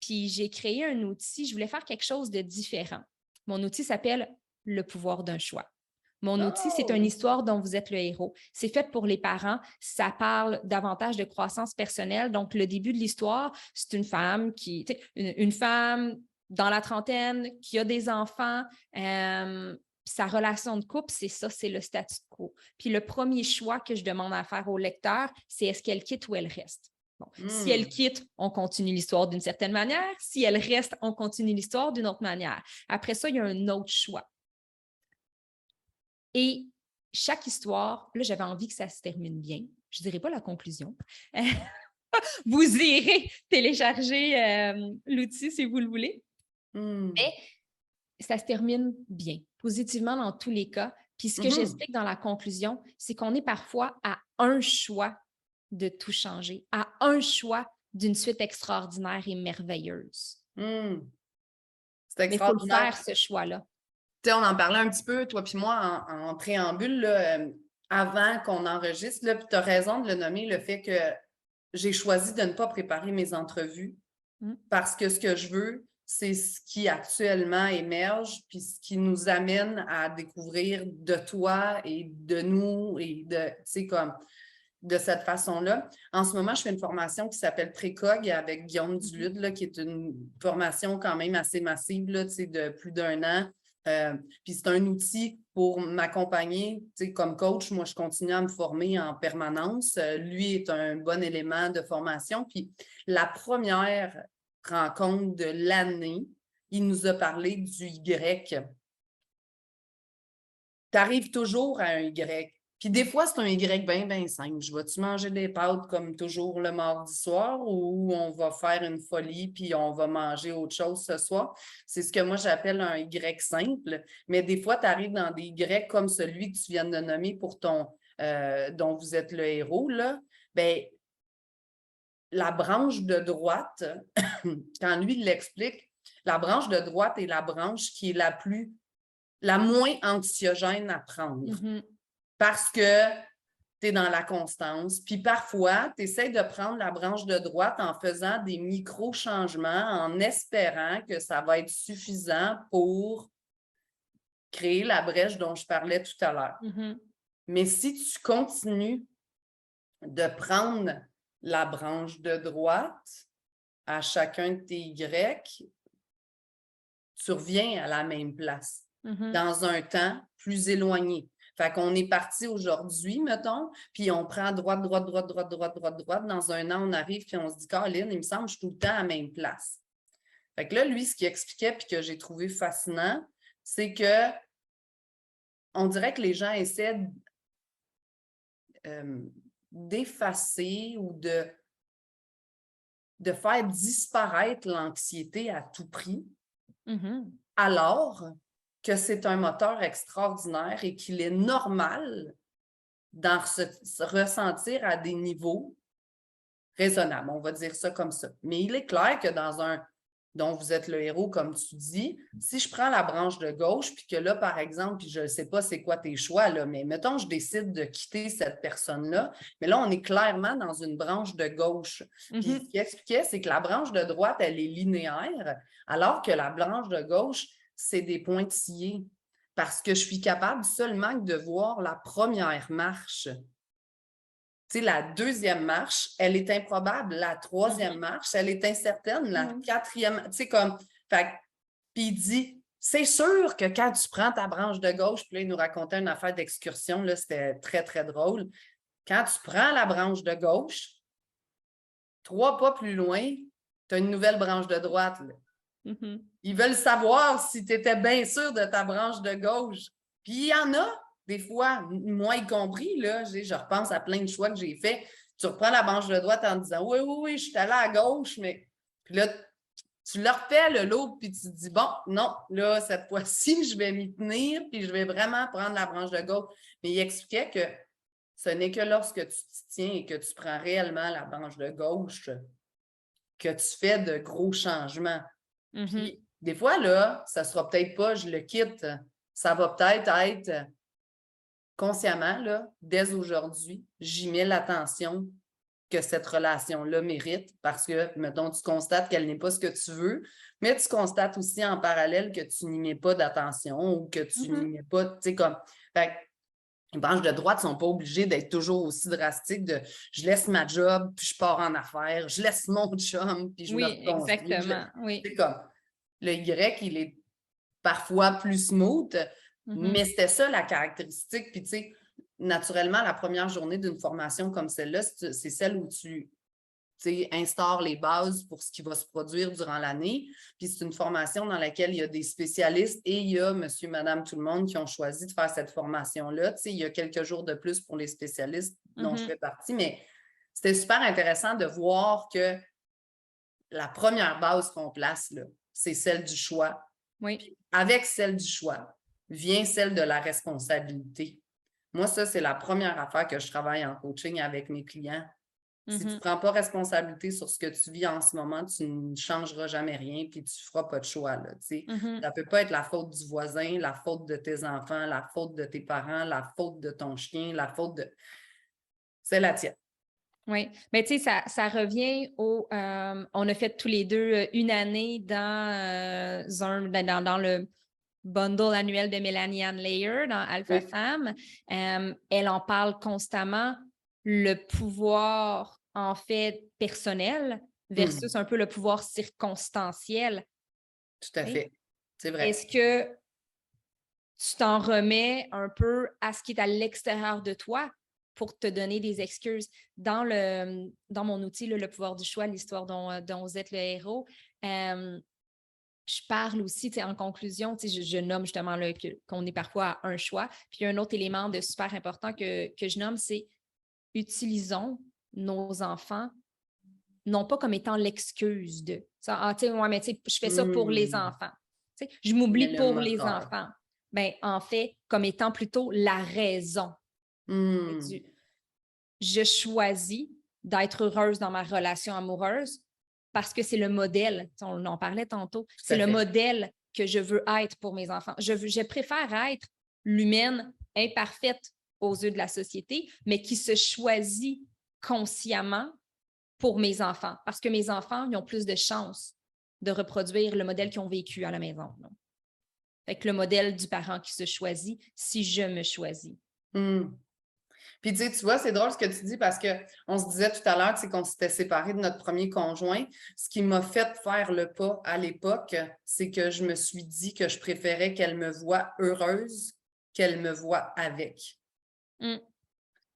Puis j'ai créé un outil. Je voulais faire quelque chose de différent. Mon outil s'appelle Le pouvoir d'un choix. Mon outil, c'est une Oh! histoire dont vous êtes le héros. C'est fait pour les parents. Ça parle davantage de croissance personnelle. Donc, le début de l'histoire, c'est une femme une femme dans la trentaine qui a des enfants. Sa relation de couple, c'est ça, c'est le statu quo. Puis le premier choix que je demande à faire au lecteur, c'est est-ce qu'elle quitte ou elle reste? Bon, si elle quitte, on continue l'histoire d'une certaine manière. Si elle reste, on continue l'histoire d'une autre manière. Après ça, il y a un autre choix. Et chaque histoire, là, j'avais envie que ça se termine bien. Je ne dirais pas la conclusion. Vous irez télécharger l'outil si vous le voulez. Mais ça se termine bien, positivement dans tous les cas. Puis ce que j'explique dans la conclusion, c'est qu'on est parfois à un choix de tout changer, à un choix d'une suite extraordinaire et merveilleuse. C'est Mais il faut le extraordinaire. faire, ce choix-là. Tu sais, on en parlait un petit peu, toi puis moi, en préambule, là, avant qu'on enregistre, puis tu as raison de le nommer, le fait que j'ai choisi de ne pas préparer mes entrevues parce que ce que je veux, c'est ce qui actuellement émerge, puis ce qui nous amène à découvrir de toi et de nous, et de, tu sais, comme de cette façon-là. En ce moment, je fais une formation qui s'appelle Précog avec Guillaume Dulude, là, qui est une formation quand même assez massive, là, tu sais, de plus d'1 an. Puis c'est un outil pour m'accompagner, tu sais, comme coach. Moi, je continue à me former en permanence. Lui est un bon élément de formation. Puis la première rencontre de l'année, il nous a parlé du Y. Tu arrives toujours à un Y. Puis des fois, c'est un Y bien simple. Je vais-tu manger des pâtes comme toujours le mardi soir ou on va faire une folie puis on va manger autre chose ce soir? C'est ce que moi j'appelle un Y simple. Mais des fois, tu arrives dans des Y comme celui que tu viens de nommer pour dont vous êtes le héros, là. Bien, la branche de droite, quand lui il l'explique, la branche de droite est la branche qui est la moins anxiogène à prendre. Parce que tu es dans la constance. Puis parfois, tu essaies de prendre la branche de droite en faisant des micro-changements, en espérant que ça va être suffisant pour créer la brèche dont je parlais tout à l'heure. Mm-hmm. Mais si tu continues de prendre la branche de droite à chacun de tes Y, tu reviens à la même place, dans un temps plus éloigné. Fait qu'on est parti aujourd'hui, mettons, puis on prend droite. Dans un an, on arrive, puis on se dit, Caroline, il me semble que je suis tout le temps à la même place. Fait que là, lui, ce qu'il expliquait, puis que j'ai trouvé fascinant, c'est que on dirait que les gens essaient d'effacer ou de faire disparaître l'anxiété à tout prix, alors que c'est un moteur extraordinaire et qu'il est normal d'en se ressentir à des niveaux raisonnables, on va dire ça comme ça. Mais il est clair que dans un dont vous êtes le héros, comme tu dis, si je prends la branche de gauche, puis que là, par exemple, puis je ne sais pas c'est quoi tes choix, là, mais mettons, je décide de quitter cette personne-là, mais là, on est clairement dans une branche de gauche. Puis ce qu'il expliquait, c'est que la branche de droite, elle est linéaire, alors que la branche de gauche, c'est des pointillés. Parce que je suis capable seulement de voir la première marche. Tu sais, la deuxième marche, elle est improbable. La troisième marche, elle est incertaine. La quatrième, tu sais, comme... Fait, puis il dit, c'est sûr que quand tu prends ta branche de gauche, puis là, il nous racontait une affaire d'excursion, là, c'était très, très drôle. Quand tu prends la branche de gauche, 3 pas plus loin, tu as une nouvelle branche de droite. Là. Ils veulent savoir si tu étais bien sûr de ta branche de gauche. Puis il y en a, des fois, moi y compris, là, je repense à plein de choix que j'ai faits. Tu reprends la branche de droite en disant oui, je suis allée à gauche, mais puis là, tu le refais le lot, puis tu te dis bon, non, là, cette fois-ci, je vais m'y tenir, puis je vais vraiment prendre la branche de gauche. Mais il expliquait que ce n'est que lorsque tu t'y tiens et que tu prends réellement la branche de gauche que tu fais de gros changements. Puis, des fois, là, ça ne sera peut-être pas je le quitte. Ça va peut-être être consciemment, là, dès aujourd'hui, j'y mets l'attention que cette relation-là mérite parce que, mettons, tu constates qu'elle n'est pas ce que tu veux, mais tu constates aussi en parallèle que tu n'y mets pas d'attention ou que tu n'y mets pas, tu sais, comme... Fait, les branches de droite ne sont pas obligées d'être toujours aussi drastiques de je laisse ma job, puis je pars en affaires, je laisse mon chum, puis je me reconstruis. Exactement. C'est comme le Y, il est parfois plus smooth, mais c'était ça la caractéristique. Puis tu sais, naturellement, la première journée d'une formation comme celle-là, c'est celle où tu instaures les bases pour ce qui va se produire durant l'année. Puis c'est une formation dans laquelle il y a des spécialistes et il y a monsieur, madame, tout le monde qui ont choisi de faire cette formation-là. Tu sais, il y a quelques jours de plus pour les spécialistes dont je fais partie, mais c'était super intéressant de voir que la première base qu'on place, là, c'est celle du choix. Oui. Puis avec celle du choix vient celle de la responsabilité. Moi, ça, c'est la première affaire que je travaille en coaching avec mes clients. Si tu ne prends pas responsabilité sur ce que tu vis en ce moment, tu ne changeras jamais rien puis tu ne feras pas de choix. Là, ça ne peut pas être la faute du voisin, la faute de tes enfants, la faute de tes parents, la faute de ton chien, la faute de... C'est la tienne. Oui, mais tu sais, ça revient au... on a fait tous les deux une année dans le bundle annuel de Mélanie Ann Layer dans Alpha Femme. Elle en parle constamment, le pouvoir, en fait, personnel versus un peu le pouvoir circonstanciel. Tout à fait. C'est vrai. Est-ce que tu t'en remets un peu à ce qui est à l'extérieur de toi pour te donner des excuses? Dans mon outil, le pouvoir du choix, l'histoire dont vous êtes le héros, je parle aussi, en conclusion, je nomme justement qu'on est parfois à un choix. Puis un autre élément de super important que je nomme, c'est utilisons nos enfants non pas comme étant l'excuse de ça. Je fais ça pour les enfants. Je m'oublie pour les enfants. Ben, en fait, comme étant plutôt la raison. Je choisis d'être heureuse dans ma relation amoureuse parce que c'est le modèle, on en parlait tantôt, c'est le modèle que je veux être pour mes enfants. Je préfère être l'humaine imparfaite aux yeux de la société, mais qui se choisit consciemment pour mes enfants. Parce que mes enfants, ils ont plus de chances de reproduire le modèle qu'ils ont vécu à la maison. Là. Fait que le modèle du parent qui se choisit, si je me choisis. Puis, tu vois, c'est drôle ce que tu dis parce qu'on se disait tout à l'heure, c'est qu'on s'était séparés de notre premier conjoint. Ce qui m'a fait faire le pas à l'époque, c'est que je me suis dit que je préférais qu'elle me voie heureuse qu'elle me voie avec.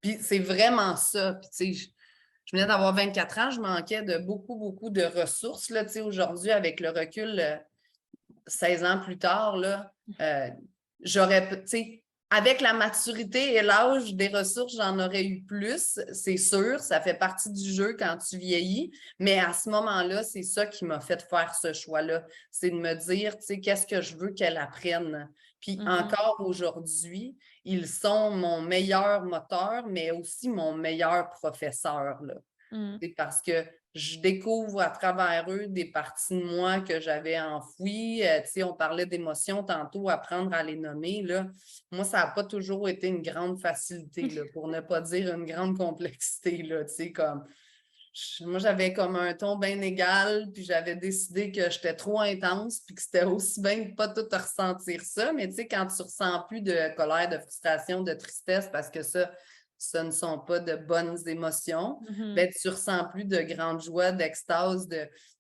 Puis, c'est vraiment ça. Puis, tu sais, je venais d'avoir 24 ans, je manquais de beaucoup, beaucoup de ressources. Là, tu sais, aujourd'hui, avec le recul, 16 ans plus tard, là, j'aurais, tu sais, avec la maturité et l'âge des ressources, j'en aurais eu plus, c'est sûr, ça fait partie du jeu quand tu vieillis, mais à ce moment-là, c'est ça qui m'a fait faire ce choix-là, c'est de me dire, tu sais, qu'est-ce que je veux qu'elle apprenne. Puis encore aujourd'hui, ils sont mon meilleur moteur, mais aussi mon meilleur professeur, là. C'est parce que je découvre à travers eux des parties de moi que j'avais enfouies. Tu sais, on parlait d'émotions tantôt, apprendre à les nommer. Là. Moi, ça n'a pas toujours été une grande facilité, là, pour ne pas dire une grande complexité. Là, tu sais, moi, j'avais comme un ton bien égal, puis j'avais décidé que j'étais trop intense, puis que c'était aussi bien de pas tout ressentir ça. Mais tu sais, quand tu ressens plus de colère, de frustration, de tristesse, parce que ça ne sont pas de bonnes émotions, ben, tu ressens plus de grande joie, d'extase.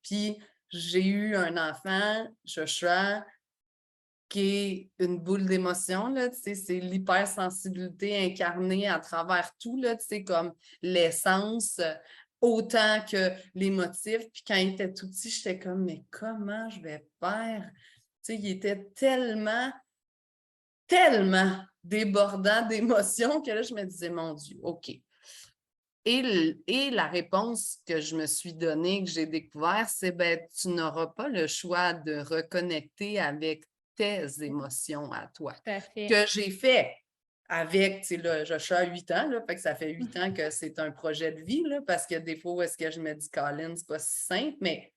Puis j'ai eu un enfant, Joshua, qui est une boule d'émotions, là, tu sais, c'est l'hypersensibilité incarnée à travers tout, là, tu sais, comme l'essence, autant que les motifs. Puis quand il était tout petit, j'étais comme, mais comment je vais faire? Tu sais, il était tellement débordant d'émotions que là, je me disais, mon Dieu, OK. Et la réponse que je me suis donnée, que j'ai découvert, c'est ben, tu n'auras pas le choix de reconnecter avec tes émotions à toi. Tout à fait. Que j'ai fait avec, tu sais, là, je suis à 8 ans, là, fait que ça fait 8 ans que c'est un projet de vie, là, parce que des fois, où est-ce que je me dis, Colin, c'est pas si simple, mais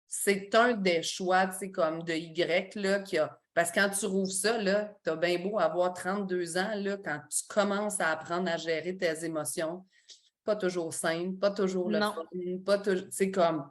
c'est un des choix, tu sais, comme de Y, là, qui a. Parce que quand tu rouvres ça, là, t'as bien beau avoir 32 ans, là, quand tu commences à apprendre à gérer tes émotions, pas toujours simple, pas toujours le fun, pas toujours. C'est comme.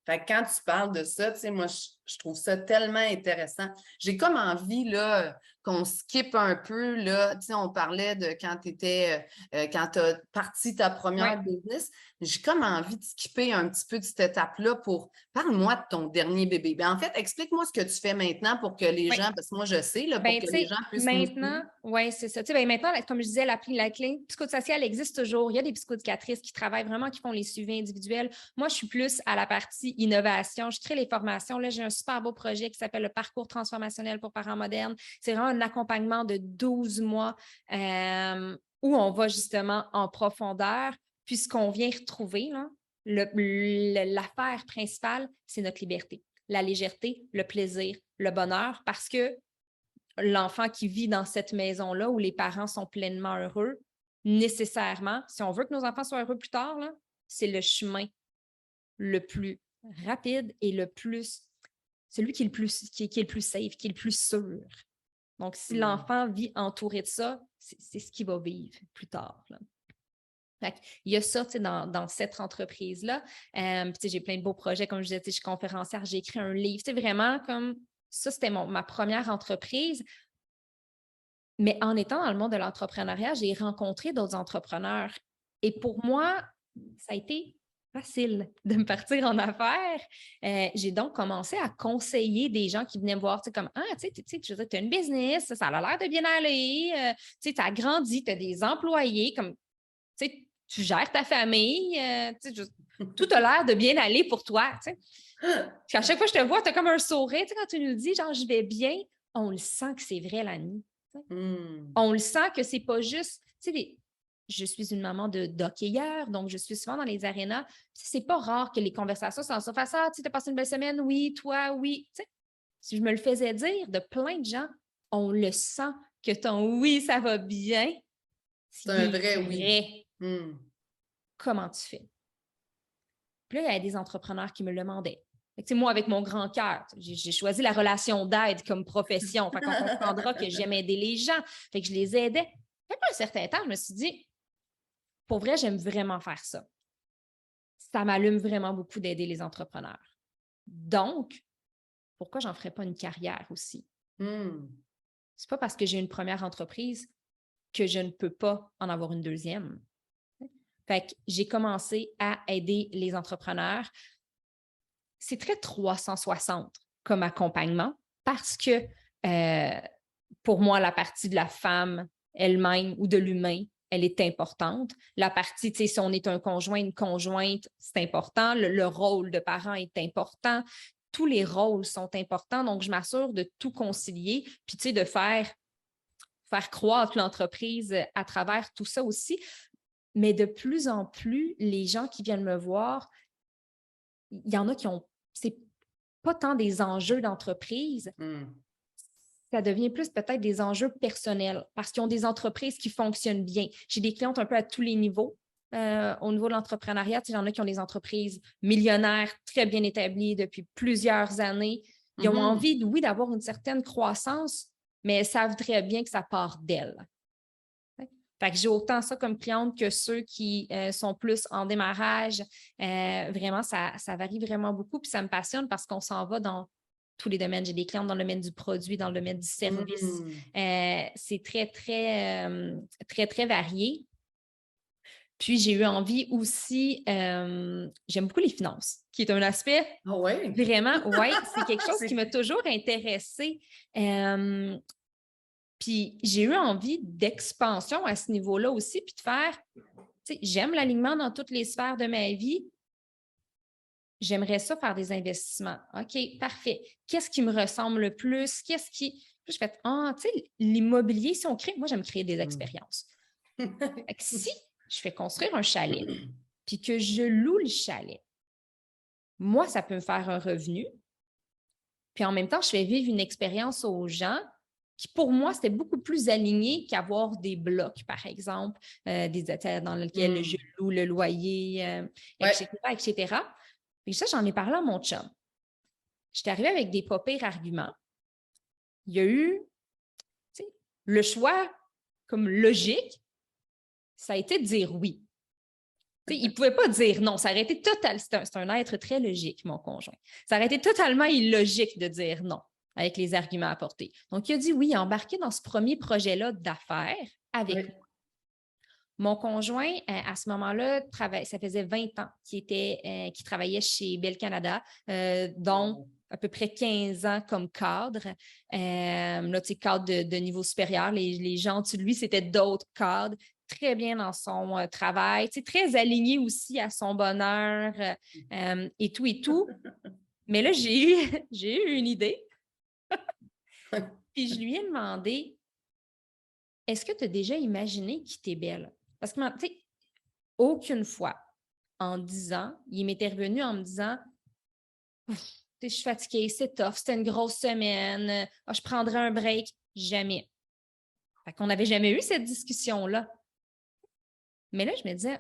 Fait que quand tu parles de ça, tu sais, moi, je trouve ça tellement intéressant. J'ai comme envie, là, qu'on skip un peu, là. Tu sais, on parlait de quand tu étais, quand tu as parti ta première business. J'ai comme envie de skipper un petit peu de cette étape-là pour. Parle-moi de ton dernier bébé. Ben, en fait, explique-moi ce que tu fais maintenant pour que les gens, parce que moi, je sais, là, pour Ben, que les gens puissent nous maintenant, oui, c'est ça. Tu sais, ben, maintenant, comme je disais, la clinique psychosociale existe toujours. Il y a des psychoéducatrices qui travaillent vraiment, qui font les suivis individuels. Moi, je suis plus à la partie innovation. Je crée les formations. Là, j'ai un super beau projet qui s'appelle le parcours transformationnel pour parents modernes. C'est vraiment un accompagnement de 12 mois où on va justement en profondeur. Puis ce qu'on vient retrouver, là, l'affaire principale, c'est notre liberté, la légèreté, le plaisir, le bonheur, parce que l'enfant qui vit dans cette maison-là où les parents sont pleinement heureux, nécessairement, si on veut que nos enfants soient heureux plus tard, là, c'est le chemin le plus rapide et celui qui est le plus, qui est le plus safe, qui est le plus sûr. Donc, si l'enfant vit entouré de ça, c'est ce qu'il va vivre plus tard. Là. Il y a ça dans cette entreprise-là. J'ai plein de beaux projets, comme je disais, je suis conférencière, j'ai écrit un livre. Vraiment comme ça, c'était ma première entreprise. Mais en étant dans le monde de l'entrepreneuriat, j'ai rencontré d'autres entrepreneurs. Et pour moi, ça a été facile de me partir en affaires. J'ai donc commencé à conseiller des gens qui venaient me voir, comme, tu as une business, ça a l'air de bien aller, tu as grandi, tu as des employés, comme, tu gères ta famille, tout a l'air de bien aller pour toi. Puis à chaque fois que je te vois, tu as comme un sourire, quand tu nous dis, genre, je vais bien, on le sent que c'est vrai la nuit. On le sent que c'est pas juste, je suis une maman d'hockeyeur, donc je suis souvent dans les arénas. C'est pas rare que les conversations sont en surface. Ah, tu as passé une belle semaine? Oui, toi, oui. Si je me le faisais dire de plein de gens, on le sent que ton oui, ça va bien. C'est un vrai oui. Comment tu fais? Puis là, il y a des entrepreneurs qui me le demandaient. Fait que, moi, avec mon grand cœur, j'ai choisi la relation d'aide comme profession. Fait qu'on comprendra que j'aime aider les gens. Fait que je les aidais. Fait qu'à un certain temps, je me suis dit, pour vrai, j'aime vraiment faire ça. Ça m'allume vraiment beaucoup d'aider les entrepreneurs. Donc, pourquoi j'en ferais pas une carrière aussi? C'est pas parce que j'ai une première entreprise que je ne peux pas en avoir une deuxième. Fait que j'ai commencé à aider les entrepreneurs. C'est très 360 comme accompagnement parce que pour moi, la partie de la femme elle-même ou de l'humain, elle est importante. La partie, tu sais, si on est un conjoint, une conjointe, c'est important. Le rôle de parent est important. Tous les rôles sont importants. Donc, je m'assure de tout concilier, puis tu sais, de faire croître l'entreprise à travers tout ça aussi. Mais de plus en plus, les gens qui viennent me voir, il y en a qui ont, c'est pas tant des enjeux d'entreprise, ça devient plus peut-être des enjeux personnels parce qu'ils ont des entreprises qui fonctionnent bien. J'ai des clientes un peu à tous les niveaux. Au niveau de l'entrepreneuriat, il y en a qui ont des entreprises millionnaires très bien établies depuis plusieurs années. Ils ont envie, oui, d'avoir une certaine croissance, mais elles savent très bien que ça part d'elles. Fait que j'ai autant ça comme cliente que ceux qui sont plus en démarrage. Vraiment, ça varie vraiment beaucoup. Puis ça me passionne parce qu'on s'en va dans tous les domaines. J'ai des clientes dans le domaine du produit, dans le domaine du service. C'est très, très, très varié. Puis j'ai eu envie aussi, j'aime beaucoup les finances, qui est un aspect vraiment, c'est quelque chose qui m'a toujours intéressée. Puis j'ai eu envie d'expansion à ce niveau-là aussi, puis de faire, tu sais, j'aime l'alignement dans toutes les sphères de ma vie. J'aimerais ça faire des investissements. OK, parfait. Qu'est-ce qui me ressemble le plus? Qu'est-ce qui. Puis je fais, tu sais, l'immobilier, si on crée, moi, j'aime créer des expériences. Fait que si je fais construire un chalet, puis que je loue le chalet, moi, ça peut me faire un revenu. Puis en même temps, je fais vivre une expérience aux gens qui, pour moi, c'était beaucoup plus aligné qu'avoir des blocs, par exemple, des hôtels dans lesquels je loue le loyer, etc., etc. Puis ça, j'en ai parlé à mon chum. J'étais arrivée avec des pas pires arguments. Il y a eu, tu sais, le choix comme logique, ça a été de dire oui. Tu sais, il ne pouvait pas dire non. Ça aurait été total. C'est un être très logique, mon conjoint. Ça aurait été totalement illogique de dire non avec les arguments apportés. Donc, il a dit oui, il a embarqué dans ce premier projet-là d'affaires avec moi. Mon conjoint, à ce moment-là, ça faisait 20 ans qu'il travaillait chez Bell Canada, dont à peu près 15 ans comme cadre. Là, tu sais, cadre de niveau supérieur. Les gens au-dessus de lui, c'était d'autres cadres. Très bien dans son travail, tu sais, très aligné aussi à son bonheur et tout et tout. Mais là, j'ai eu une idée. Puis je lui ai demandé, est-ce que tu as déjà imaginé quitter Bell? Parce que, tu sais, aucune fois en 10 ans, il m'était revenu en me disant, je suis fatiguée, c'est tough, c'était une grosse semaine, je prendrai un break. Jamais. Fait qu'on n'avait jamais eu cette discussion-là. Mais là, je me disais,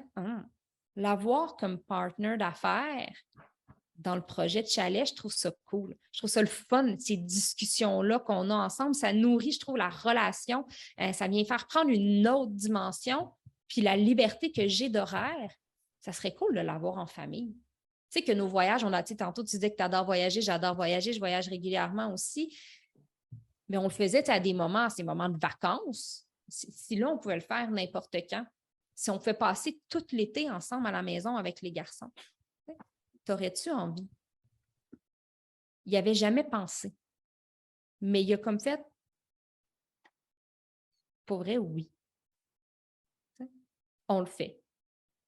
l'avoir comme partner d'affaires dans le projet de chalet, je trouve ça cool. Je trouve ça le fun, ces discussions-là qu'on a ensemble. Ça nourrit, je trouve, la relation. Ça vient faire prendre une autre dimension. Puis la liberté que j'ai d'horaire, ça serait cool de l'avoir en famille. Tu sais que nos voyages, on a dit tantôt, tu disais que tu adores voyager, j'adore voyager, je voyage régulièrement aussi. Mais on le faisait à des moments, ces moments de vacances. Si là, on pouvait le faire n'importe quand. Si on pouvait passer tout l'été ensemble à la maison avec les garçons. T'aurais-tu envie? Il n'y avait jamais pensé. Mais il a comme fait, pour vrai, oui. On le fait.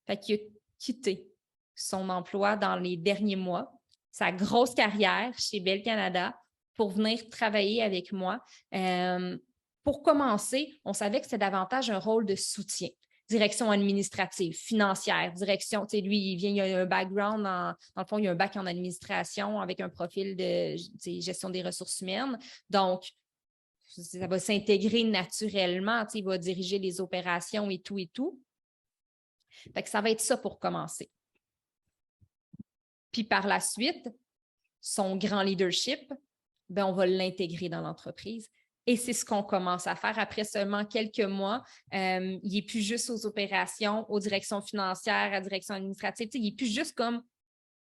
Fait qu'il a quitté son emploi dans les derniers mois, sa grosse carrière chez Bell Canada, pour venir travailler avec moi. Pour commencer, on savait que c'était davantage un rôle de soutien. Direction administrative, financière, direction, tu sais, lui, il a un background, dans le fond, il a un bac en administration avec un profil de gestion des ressources humaines. Donc, ça va s'intégrer naturellement, tu sais, il va diriger les opérations et tout et tout. Fait que ça va être ça pour commencer. Puis par la suite, son grand leadership, ben, on va l'intégrer dans l'entreprise. Et c'est ce qu'on commence à faire après seulement quelques mois. Il n'est plus juste aux opérations, aux directions financières, à la direction administrative. Il n'est plus juste comme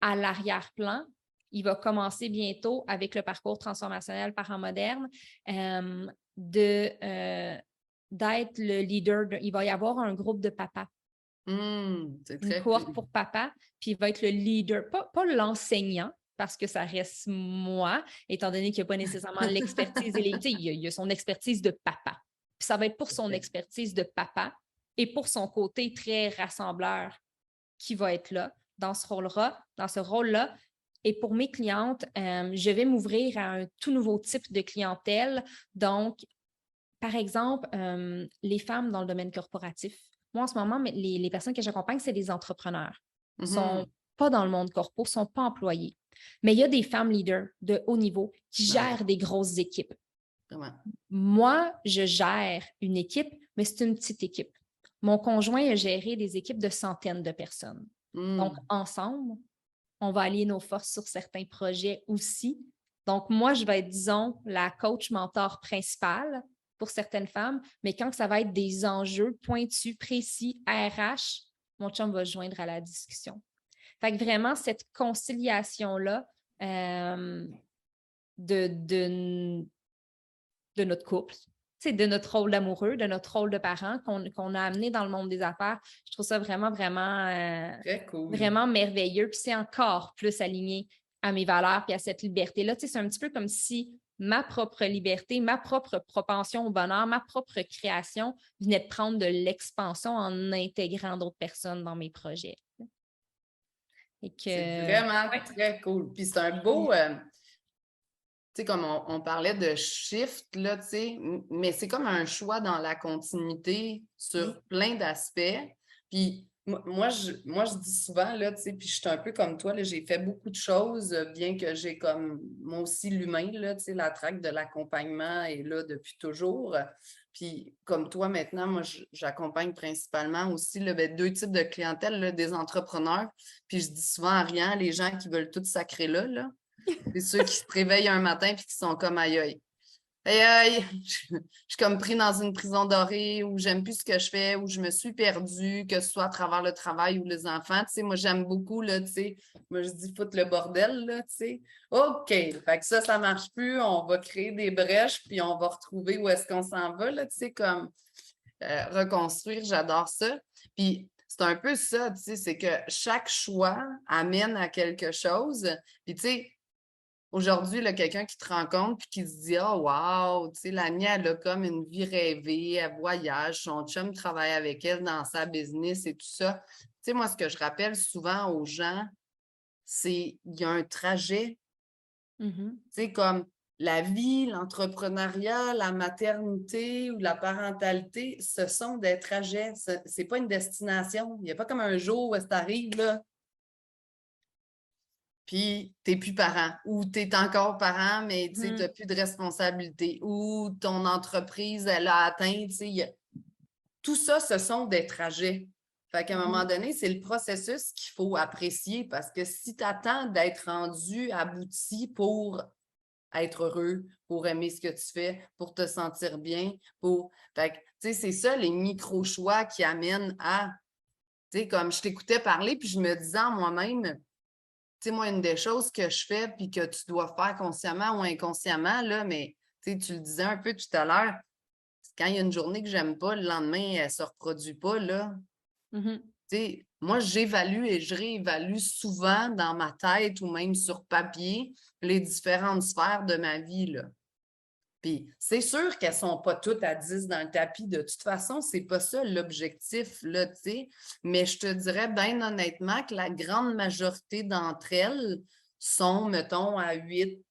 à l'arrière-plan. Il va commencer bientôt avec le parcours transformationnel Parents Modernes d'être le leader. Il va y avoir un groupe de papas. Une cohorte pour papa, puis il va être le leader, pas l'enseignant, parce que ça reste moi, étant donné qu'il n'y a pas nécessairement l'expertise. Il a son expertise de papa. Puis ça va être pour son expertise de papa et pour son côté très rassembleur qui va être là, dans ce rôle-là. Et pour mes clientes, je vais m'ouvrir à un tout nouveau type de clientèle. Donc, par exemple, les femmes dans le domaine corporatif. Moi, en ce moment, les personnes que j'accompagne, c'est des entrepreneurs. Ils ne sont pas dans le monde corpo, ne sont pas employés. Mais il y a des femmes leaders de haut niveau qui gèrent des grosses équipes. Vraiment. Moi, je gère une équipe, mais c'est une petite équipe. Mon conjoint a géré des équipes de centaines de personnes. Donc, ensemble, on va allier nos forces sur certains projets aussi. Donc, moi, je vais être, disons, la coach mentor principale pour certaines femmes, mais quand ça va être des enjeux pointus, précis, RH, mon chum va se joindre à la discussion. Fait que vraiment, cette conciliation-là de notre couple, de notre rôle d'amoureux, de notre rôle de parent qu'on a amené dans le monde des affaires, je trouve ça vraiment, vraiment, très cool. Vraiment merveilleux. Puis c'est encore plus aligné à mes valeurs et à cette liberté-là. C'est un petit peu comme si ma propre liberté, ma propre propension au bonheur, ma propre création venait de prendre de l'expansion en intégrant d'autres personnes dans mes projets. C'est vraiment très cool. Puis c'est un beau... tu sais, comme on parlait de shift, là, tu sais, mais c'est comme un choix dans la continuité sur plein d'aspects. Puis moi, je dis souvent, là, tu sais, puis je suis un peu comme toi, là, j'ai fait beaucoup de choses, bien que j'ai comme, moi aussi, l'humain, là, tu sais, la traque de l'accompagnement est là depuis toujours. Puis comme toi, maintenant, moi, j'accompagne principalement aussi là, deux types de clientèle, là, des entrepreneurs. Puis je dis souvent à rien, les gens qui veulent tout sacrer là. C'est ceux qui se réveillent un matin et qui sont comme aïe aïe. Aïe aïe, je suis comme pris dans une prison dorée où j'aime plus ce que je fais, où je me suis perdue, que ce soit à travers le travail ou les enfants. Tu sais, moi, j'aime beaucoup, là, tu sais. Moi, je dis foutre le bordel, là, tu sais. OK, fait que ça marche plus. On va créer des brèches puis on va retrouver où est-ce qu'on s'en va, là, tu sais, comme reconstruire. J'adore ça. Puis, c'est un peu ça, tu sais, c'est que chaque choix amène à quelque chose. Puis, tu sais, aujourd'hui, là, quelqu'un qui te rencontre puis qui se dit « Ah, oh, wow! » Tu sais, la mienne, elle a comme une vie rêvée, elle voyage, son chum travaille avec elle dans sa business et tout ça. Tu sais, moi, ce que je rappelle souvent aux gens, c'est qu'il y a un trajet. Tu sais, comme la vie, l'entrepreneuriat, la maternité ou la parentalité, ce sont des trajets. C'est pas une destination. Il n'y a pas comme un jour où tu arrives, là, puis tu n'es plus parent, ou tu es encore parent, mais tu n'as plus de responsabilité, ou ton entreprise, elle a atteint, tout ça, ce sont des trajets. Fait qu'à un moment donné, c'est le processus qu'il faut apprécier, parce que si tu attends d'être rendu abouti pour être heureux, pour aimer ce que tu fais, pour te sentir bien, Fait que, c'est ça, les micro-choix qui amènent à... Comme je t'écoutais parler, puis je me disais en moi-même... Tu sais, moi, une des choses que je fais puis que tu dois faire consciemment ou inconsciemment, là, mais tu le disais un peu tout à l'heure, quand il y a une journée que j'aime pas, le lendemain, elle se reproduit pas, là. Tu sais, moi, j'évalue et je réévalue souvent dans ma tête ou même sur papier les différentes sphères de ma vie, là. Puis c'est sûr qu'elles ne sont pas toutes à 10 dans le tapis. De toute façon, ce n'est pas ça l'objectif, là, tu sais. Mais je te dirais bien honnêtement que la grande majorité d'entre elles sont, mettons, à 8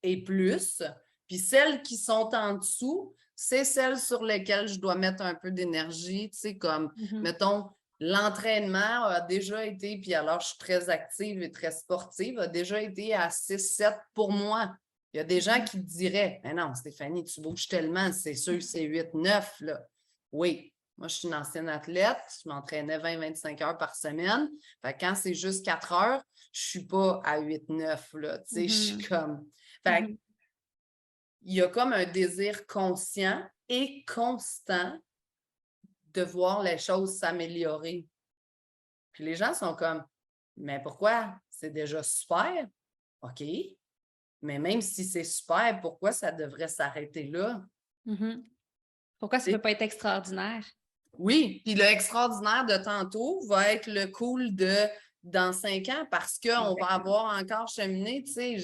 et plus. Puis celles qui sont en dessous, c'est celles sur lesquelles je dois mettre un peu d'énergie, tu sais, comme, mettons, l'entraînement a déjà été, puis alors je suis très active et très sportive, a déjà été à 6-7 pour moi. Il y a des gens qui te diraient « Mais non, Stéphanie, tu bouges tellement, c'est sûr, c'est 8-9, là. » Oui, Moi, je suis une ancienne athlète, je m'entraînais 20-25 heures par semaine. Fait que quand c'est juste 4 heures, je suis pas à 8-9, là, tu sais, je suis comme... Fait que, il y a comme un désir conscient et constant de voir les choses s'améliorer. Puis les gens sont comme, mais pourquoi? C'est déjà super. OK. Mais même si c'est super, pourquoi ça devrait s'arrêter là? Pourquoi ça ne peut pas être extraordinaire? Oui, puis le extraordinaire de tantôt va être le cool de dans 5 ans parce qu'on va avoir encore cheminé, tu sais,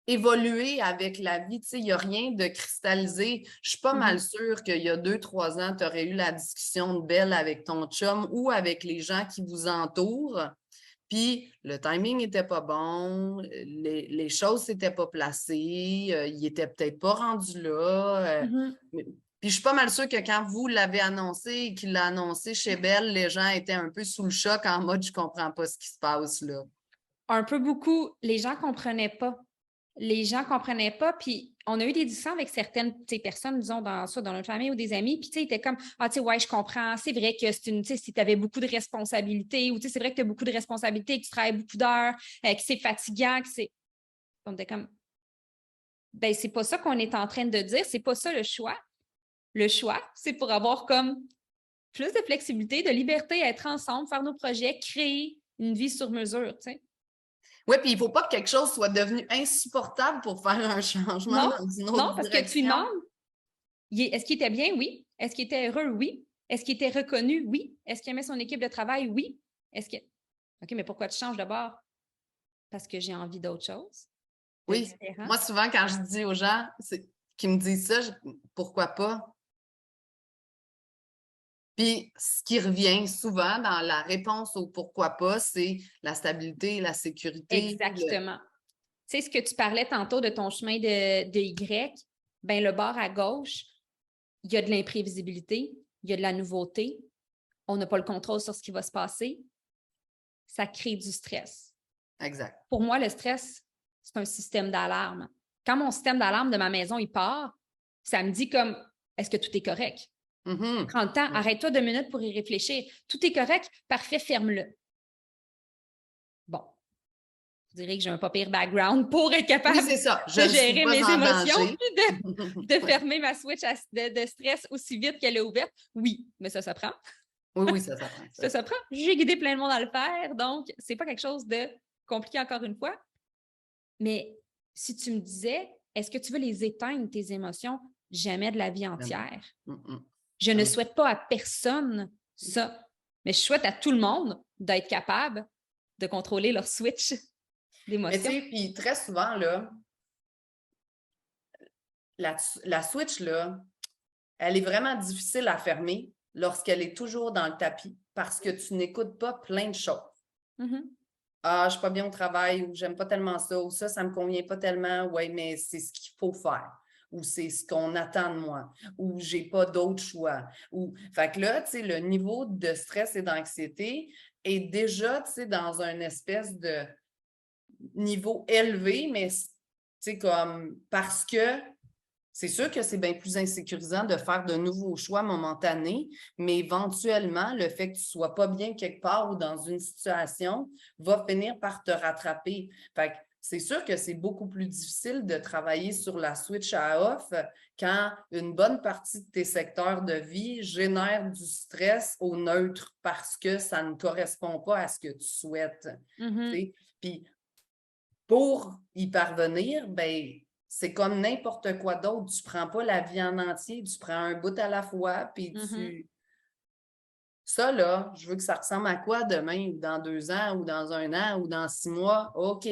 évolué avec la vie, tu sais, il n'y a rien de cristallisé. Je suis pas mal sûre qu'il y a 2-3 ans, tu aurais eu la discussion de belle avec ton chum ou avec les gens qui vous entourent. Puis le timing n'était pas bon, les choses s'étaient pas placées, il était peut-être pas rendu là. Puis je suis pas mal sûre que quand vous l'avez annoncé et qu'il l'a annoncé chez Belle, les gens étaient un peu sous le choc en mode je comprends pas ce qui se passe là. Un peu beaucoup. Les gens comprenaient pas. Les gens comprenaient pas. Puis on a eu des discussions avec certaines personnes, disons, soit dans notre famille ou des amis. Puis tu sais, ils étaient comme ah, tu sais, ouais, je comprends. C'est vrai que c'est une, tu sais, si tu avais beaucoup de responsabilités ou tu sais, c'est vrai que tu as beaucoup de responsabilités, que tu travailles beaucoup d'heures, que c'est fatigant, que c'est. On était comme ben, c'est pas ça qu'on est en train de dire. C'est pas ça le choix. Le choix, c'est pour avoir comme plus de flexibilité, de liberté, être ensemble, faire nos projets, créer une vie sur mesure, tu sais. Oui, puis il ne faut pas que quelque chose soit devenu insupportable pour faire un changement Non, dans une non, autre parce que tu direction. demandes, est-ce qu'il était bien? Oui. Est-ce qu'il était heureux? Oui. Est-ce qu'il était reconnu? Oui. Est-ce qu'il aimait son équipe de travail? Oui. Est-ce que. OK, mais pourquoi tu changes d'abord? Parce que j'ai envie d'autre chose, de Oui. différent. Moi, souvent, quand je dis aux gens qui me disent ça, pourquoi pas? Puis, ce qui revient souvent dans la réponse au pourquoi pas, c'est la stabilité, la sécurité. Exactement. Tu sais, ce que tu parlais tantôt de ton chemin de Y, ben le bord à gauche, il y a de l'imprévisibilité, il y a de la nouveauté, on n'a pas le contrôle sur ce qui va se passer, ça crée du stress. Exact. Pour moi, le stress, c'est un système d'alarme. Quand mon système d'alarme de ma maison, il part, ça me dit comme, est-ce que tout est correct? Prends le temps, arrête-toi 2 minutes pour y réfléchir. Tout est correct? Parfait, ferme-le. Bon, je dirais que j'ai un pas pire background pour être capable Oui, c'est ça. Je de ne suis gérer pas mes en émotions danger. puis de fermer ma switch de stress aussi vite qu'elle est ouverte. Oui, mais ça prend. Oui, oui, ça s'apprend. Ça prend. J'ai guidé plein de monde à le faire, donc c'est pas quelque chose de compliqué encore une fois. Mais si tu me disais, est-ce que tu veux les éteindre, tes émotions? Jamais de la vie entière. Je ne souhaite pas à personne ça, mais je souhaite à tout le monde d'être capable de contrôler leur switch d'émotions. Mais tu sais, puis très souvent, là, la switch, là, elle est vraiment difficile à fermer lorsqu'elle est toujours dans le tapis parce que tu n'écoutes pas plein de choses. Ah, je ne suis pas bien au travail ou j'aime pas tellement ça ou ça ne me convient pas tellement. Oui, mais c'est ce qu'il faut faire ou c'est ce qu'on attend de moi ou j'ai pas d'autre choix. Fait que là, tu sais, le niveau de stress et d'anxiété est déjà, tu sais, dans une espèce de niveau élevé, mais tu sais, comme parce que c'est sûr que c'est bien plus insécurisant de faire de nouveaux choix momentanés, mais éventuellement, le fait que tu ne sois pas bien quelque part ou dans une situation va finir par te rattraper. Fait que c'est sûr que c'est beaucoup plus difficile de travailler sur la switch à off quand une bonne partie de tes secteurs de vie génèrent du stress au neutre parce que ça ne correspond pas à ce que tu souhaites. Puis pour y parvenir, ben, c'est comme n'importe quoi d'autre. Tu ne prends pas la vie en entier, tu prends un bout à la fois, puis tu... Ça, là, je veux que ça ressemble à quoi demain, ou dans 2 ans, ou dans 1 an, ou dans 6 mois? OK.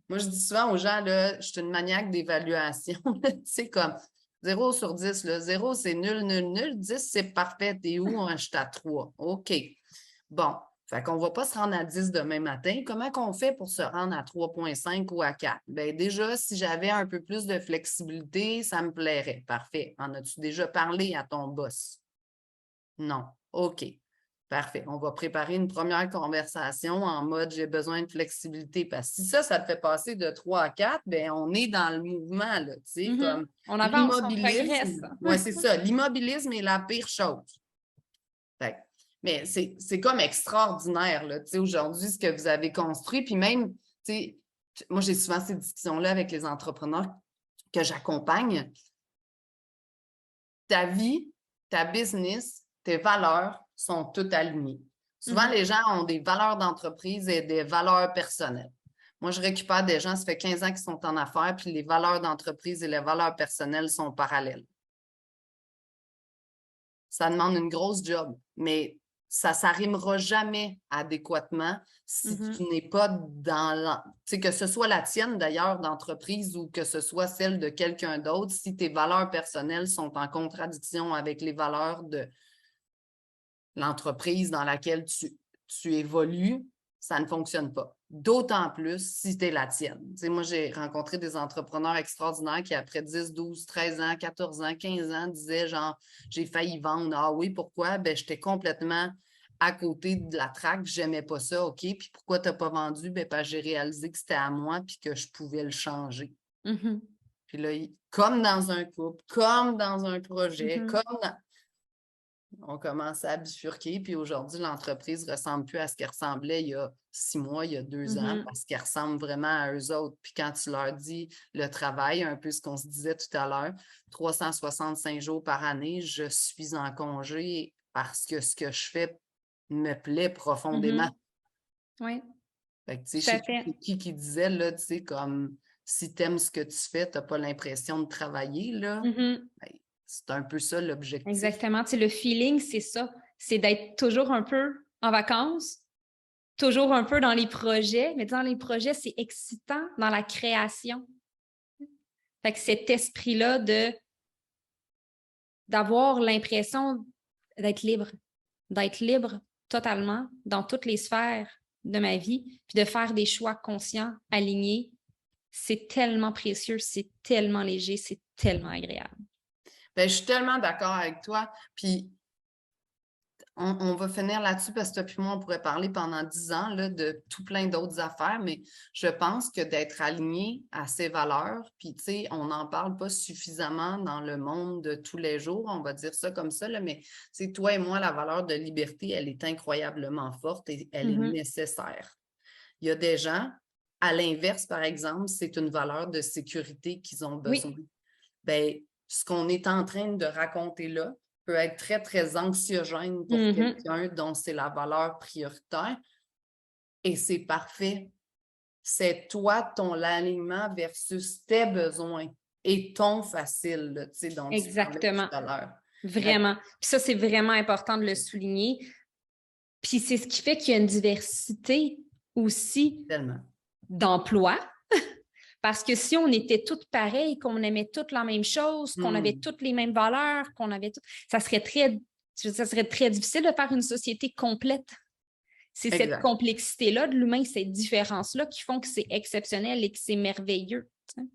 Moi, je dis souvent aux gens, là, je suis une maniaque d'évaluation. Tu sais, comme 0 sur 10, là. 0, c'est nul, nul, nul. 10, c'est parfait. T'es où? Je suis à 3. OK. Bon. Fait qu'on ne va pas se rendre à 10 demain matin. Comment qu'on fait pour se rendre à 3,5 ou à 4? Bien, déjà, si j'avais un peu plus de flexibilité, ça me plairait. Parfait. En as-tu déjà parlé à ton boss? Non. OK. Parfait. On va préparer une première conversation en mode j'ai besoin de flexibilité. Parce que si ça te fait passer de 3 à 4, bien, on est dans le mouvement, là, tu sais, comme On avance, on progresse. Oui, c'est ça. L'immobilisme est la pire chose. Fait, mais c'est comme extraordinaire, là, tu sais, aujourd'hui, ce que vous avez construit. Puis même, tu sais, moi, j'ai souvent ces discussions-là avec les entrepreneurs que j'accompagne. Ta vie, ta business, tes valeurs sont toutes alignées. Souvent, les gens ont des valeurs d'entreprise et des valeurs personnelles. Moi, je récupère des gens, ça fait 15 ans qu'ils sont en affaires, puis les valeurs d'entreprise et les valeurs personnelles sont parallèles. Ça demande une grosse job, mais ça ne s'arrimera jamais adéquatement si tu n'es pas dans... Tu sais, que ce soit la tienne, d'ailleurs, d'entreprise ou que ce soit celle de quelqu'un d'autre, si tes valeurs personnelles sont en contradiction avec les valeurs de l'entreprise dans laquelle tu évolues, ça ne fonctionne pas. D'autant plus si tu es la tienne. Tu sais, moi, j'ai rencontré des entrepreneurs extraordinaires qui, après 10, 12, 13 ans, 14 ans, 15 ans, disaient genre, j'ai failli vendre. Ah oui, pourquoi? Ben, j'étais complètement à côté de la traque, j'aimais pas ça. OK, puis pourquoi tu n'as pas vendu? Ben, parce que j'ai réalisé que c'était à moi puis que je pouvais le changer. Puis là, comme dans un couple, comme dans un projet, on commence à bifurquer, puis aujourd'hui, l'entreprise ne ressemble plus à ce qu'elle ressemblait il y a 6 mois, il y a 2 ans, parce qu'elle ressemble vraiment à eux autres. Puis quand tu leur dis le travail, un peu ce qu'on se disait tout à l'heure, 365 jours par année, je suis en congé parce que ce que je fais me plaît profondément. Oui. Fait que, tu sais, c'est qui disait, là, tu sais, comme si tu aimes ce que tu fais, tu n'as pas l'impression de travailler, là. Ben, c'est un peu ça l'objectif. Exactement. Tu sais, le feeling, c'est ça. C'est d'être toujours un peu en vacances, toujours un peu dans les projets. Mais dans les projets, c'est excitant dans la création. Fait que cet esprit-là d'avoir l'impression d'être libre totalement dans toutes les sphères de ma vie, puis de faire des choix conscients, alignés, c'est tellement précieux, c'est tellement léger, c'est tellement agréable. Bien, je suis tellement d'accord avec toi. Puis, on va finir là-dessus parce que toi puis moi, on pourrait parler pendant 10 ans là, de tout plein d'autres affaires, mais je pense que d'être aligné à ses valeurs, puis tu sais, on n'en parle pas suffisamment dans le monde de tous les jours, on va dire ça comme ça, là, mais c'est toi et moi, la valeur de liberté, elle est incroyablement forte et elle est nécessaire. Il y a des gens, à l'inverse, par exemple, c'est une valeur de sécurité qu'ils ont besoin. Oui. Bien, ce qu'on est en train de raconter là peut être très, très anxiogène pour quelqu'un dont c'est la valeur prioritaire. Et c'est parfait. C'est toi, ton alignement versus tes besoins et ton facile, tu sais, dont tu parlais tout à l'heure. Vraiment. Puis ça, c'est vraiment important de le souligner. Puis c'est ce qui fait qu'il y a une diversité aussi d'emplois. Parce que si on était toutes pareilles, qu'on aimait toutes la même chose, qu'on avait toutes les mêmes valeurs, ça serait très difficile de faire une société complète. C'est cette complexité-là de l'humain, cette différence-là qui font que c'est exceptionnel et que c'est merveilleux. Tu sais.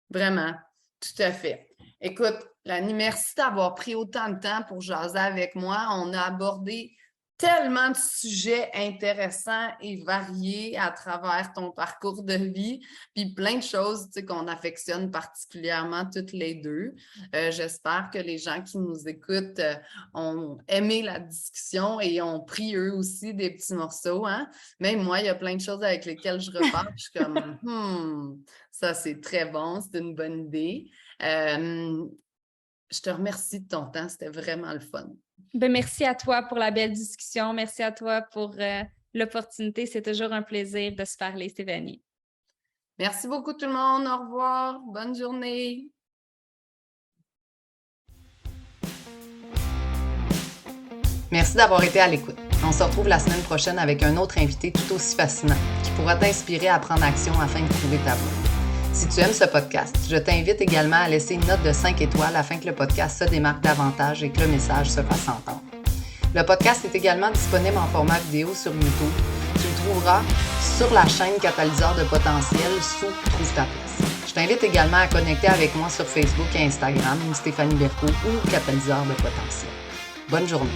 Vraiment, tout à fait. Écoute, Lani, merci d'avoir pris autant de temps pour jaser avec moi. On a abordé tellement de sujets intéressants et variés à travers ton parcours de vie, puis plein de choses, tu sais, qu'on affectionne particulièrement toutes les deux. J'espère que les gens qui nous écoutent ont aimé la discussion et ont pris eux aussi des petits morceaux. Hein? Même moi, il y a plein de choses avec lesquelles je repars, puis je suis comme ça c'est très bon, c'est une bonne idée. Je te remercie de ton temps, c'était vraiment le fun. Ben, merci à toi pour la belle discussion. Merci à toi pour l'opportunité. C'est toujours un plaisir de se parler, Stéphanie. Merci beaucoup tout le monde. Au revoir. Bonne journée. Merci d'avoir été à l'écoute. On se retrouve la semaine prochaine avec un autre invité tout aussi fascinant qui pourra t'inspirer à prendre action afin de trouver ta voie. Si tu aimes ce podcast, je t'invite également à laisser une note de 5 étoiles afin que le podcast se démarque davantage et que le message se fasse entendre. Le podcast est également disponible en format vidéo sur YouTube. Tu le trouveras sur la chaîne Catalyseur de potentiel sous Trouve ta place. Je t'invite également à connecter avec moi sur Facebook et Instagram, Stéphanie Berthaud ou Catalyseur de potentiel. Bonne journée.